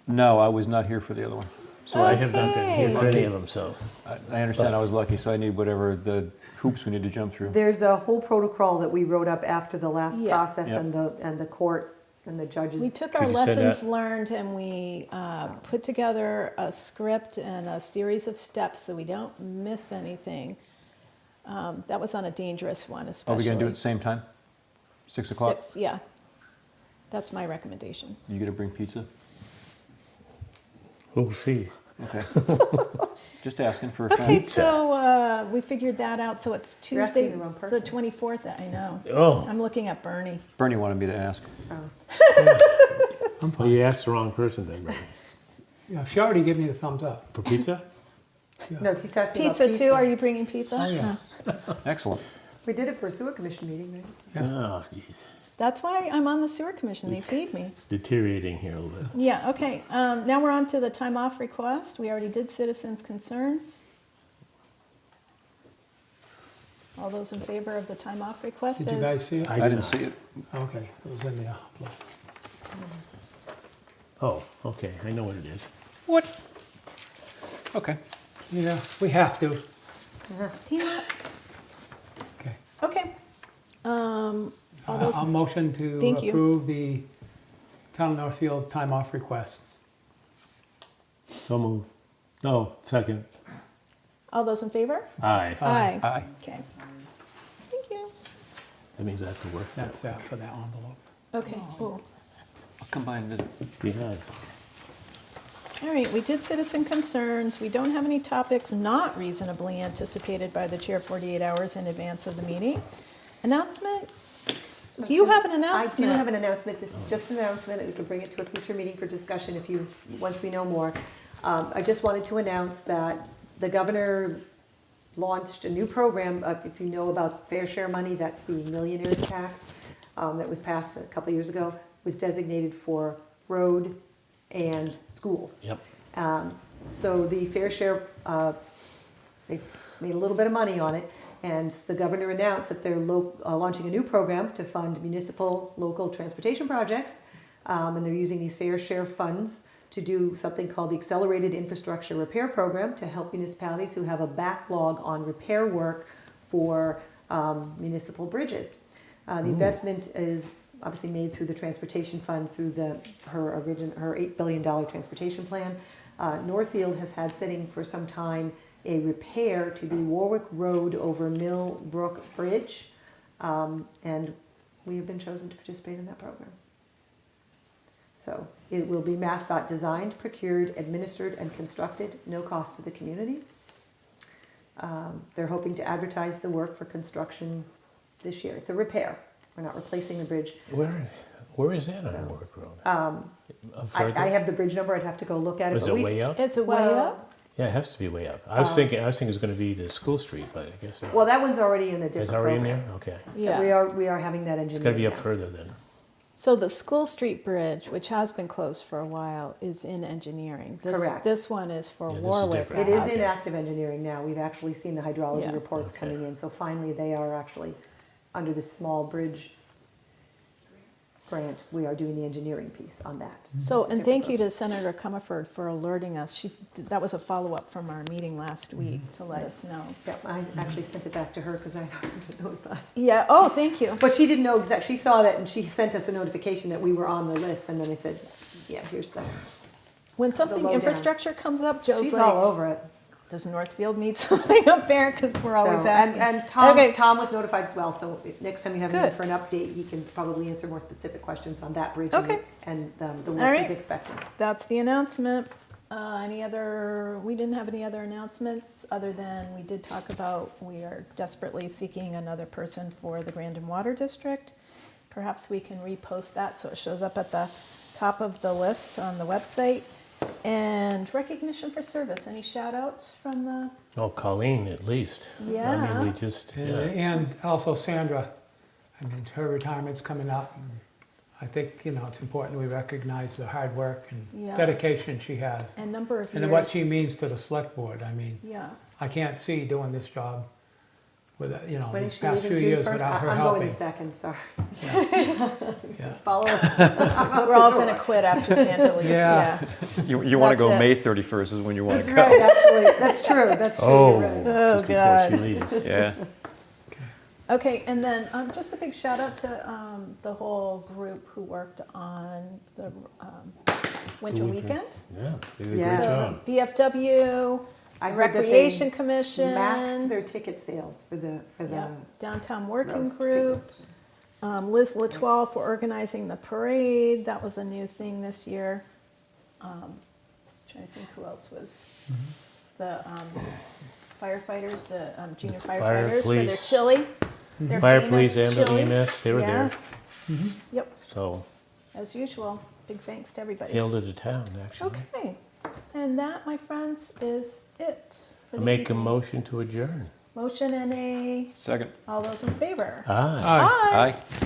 No, I was not here for the other one. So I have not been here for Okay. any of them, so. I understand I was lucky, so I need whatever the hoops we need to jump through. There's a whole protocol that we wrote up after the last Yeah. process, Yep. and the court and the judges. We took our Could you send lessons that? learned and we put together a script and a series of steps so we don't miss anything. That was on a dangerous one, Are especially. we going to do it at the same time? 6 o'clock? 6, yeah. That's my recommendation. You going to bring pizza? We'll see. Okay. Just asking for a Okay, friend. so we figured that out. So it's You're asking Tuesday, the wrong the person. 24th. I know. Oh, I'm looking at Bernie. Bernie wanted me to ask. well, you asked the wrong person then, right? Yeah, she already gave me the thumbs up. For pizza? No, he's asking about Pizza too? Are you bringing pizza? Oh, yeah. Excellent. We did it for a sewer commission meeting, right? Oh, jeez. That's why I'm on the sewer commission. They paid me. Deteriorating here a little bit. Yeah, okay. Now we're on to the time off request. We already did citizens' concerns. All those in favor of the time off request Did you guys see it? I didn't see it. Okay, it was in the envelope. Oh, okay, I know what it is. What? Okay. Yeah, we have to. Damn it. Okay. Okay. All those, I'll motion to Thank you. approve the Town of Northfield time off request. So move. No, second. all those in favor? Aye. Aye. Aye. Okay. Thank you. That means I have to work. That's for that envelope. Okay, cool. I'll combine visit. Yes. All right, we did citizen concerns. We don't have any topics not reasonably anticipated by the chair 48 hours in advance of the meeting. Announcements? You have an announcement. I do have an announcement. This is just an announcement. We can bring it to a future meeting for discussion once we know more. I just wanted to announce that the governor launched a new program. If you know about fair share money, that's the millionaire's tax that was passed a couple years ago, was designated for road and schools. Yep. So the fair share, they made a little bit of money on it, and the governor announced that they're launching a new program to fund municipal local transportation projects, and they're using these fair share funds to do something called the Accelerated Infrastructure Repair Program to help municipalities who have a backlog on repair work for municipal bridges. The investment is obviously made through the transportation fund through her $8 billion transportation plan. Northfield has had sitting for some time a repair to the Warwick Road over Mill Brook Bridge, and we have been chosen to participate in that program. So it will be MassDOT designed, procured, administered, and constructed, no cost to the community. They're hoping to advertise the work for construction this year. It's a repair. We're not replacing the bridge. Where is that on Warwick Road? I have the bridge number. I'd have to go look at it. Was it way up? Is it way up? Yeah, it has to be way up. I was thinking it was going to be the school street, but I guess Well, that one's already in a different it's already program. in there. Okay, Yeah. We are having that engineered. it's got to be up now. further then. So the School Street Bridge, which has been closed for a while, is in engineering. Correct. This one is for Yeah, this is Warwick. different. It is Okay. in active engineering now. We've actually seen the hydrology Yeah. reports Okay. coming in. So finally, they are actually under the small bridge grant. We are doing the engineering piece on that. So, It's a and thank different you to Senator Comerford for alerting us. That was a follow-up from our meeting last week to let us know. Yeah, I actually sent it back to her because I didn't know about it. Yeah, oh, thank you. But she didn't know exactly. She saw that and she sent us a notification that we were on the list. And then I said, yeah, here's the. When something lowdown. infrastructure comes up, Joe's She's like, all over it. does Northfield need something up there? Because we're always So, asking. and Tom, Okay. Tom was notified as well, so next time you have him Good. for an update, he can probably answer more specific questions on that bridge Okay. and the All work right. he's expecting. That's the announcement. We didn't have any other announcements other than we did talk about we are desperately seeking another person for the Grandin Water District. Perhaps we can repost that so it shows up at the top of the list on the website. And recognition for service. Any shout outs from the, Oh, Colleen, at least. I Yeah. mean, we just, yeah. And also Sandra, I mean, her retirement's coming up. And I think, it's important we recognize the hard work and Yeah. dedication she has. and number of years? And what she means to the select board. I mean, Yeah. I can't see doing this job with, When is these she past leaving, few June years 1st? without her I'm going helping. the second, sorry. Yeah. Follow her. We're all going to quit after Santa leaves. Yeah. Yeah. You want to go That's it. May 31st is when you want That's to go. right, actually, that's true, that's true, Oh, you're right. Oh, just before God. she leaves. Yeah. Okay, and then just a big shout out to the whole group who worked on the winter weekend. Yeah, they did a Yeah. great So job. VFW, I heard that they Recreation Commission, Maxed their ticket sales for the yeah, Downtown Working roast Group, picnics. Liz Latoile for organizing the parade. That was a new thing this year. Trying to think who else was the firefighters, the junior Fire, firefighters for their police. chili. Their Fire, famous police, chili. EMS, they were Yeah. there. Yep, So, as usual. Big thanks to everybody. hailed to the town, actually. Okay, and that, my friends, is it for I the make a evening. motion to adjourn. Motion and a, Second. all those in favor? Aye. Aye. Aye. Aye.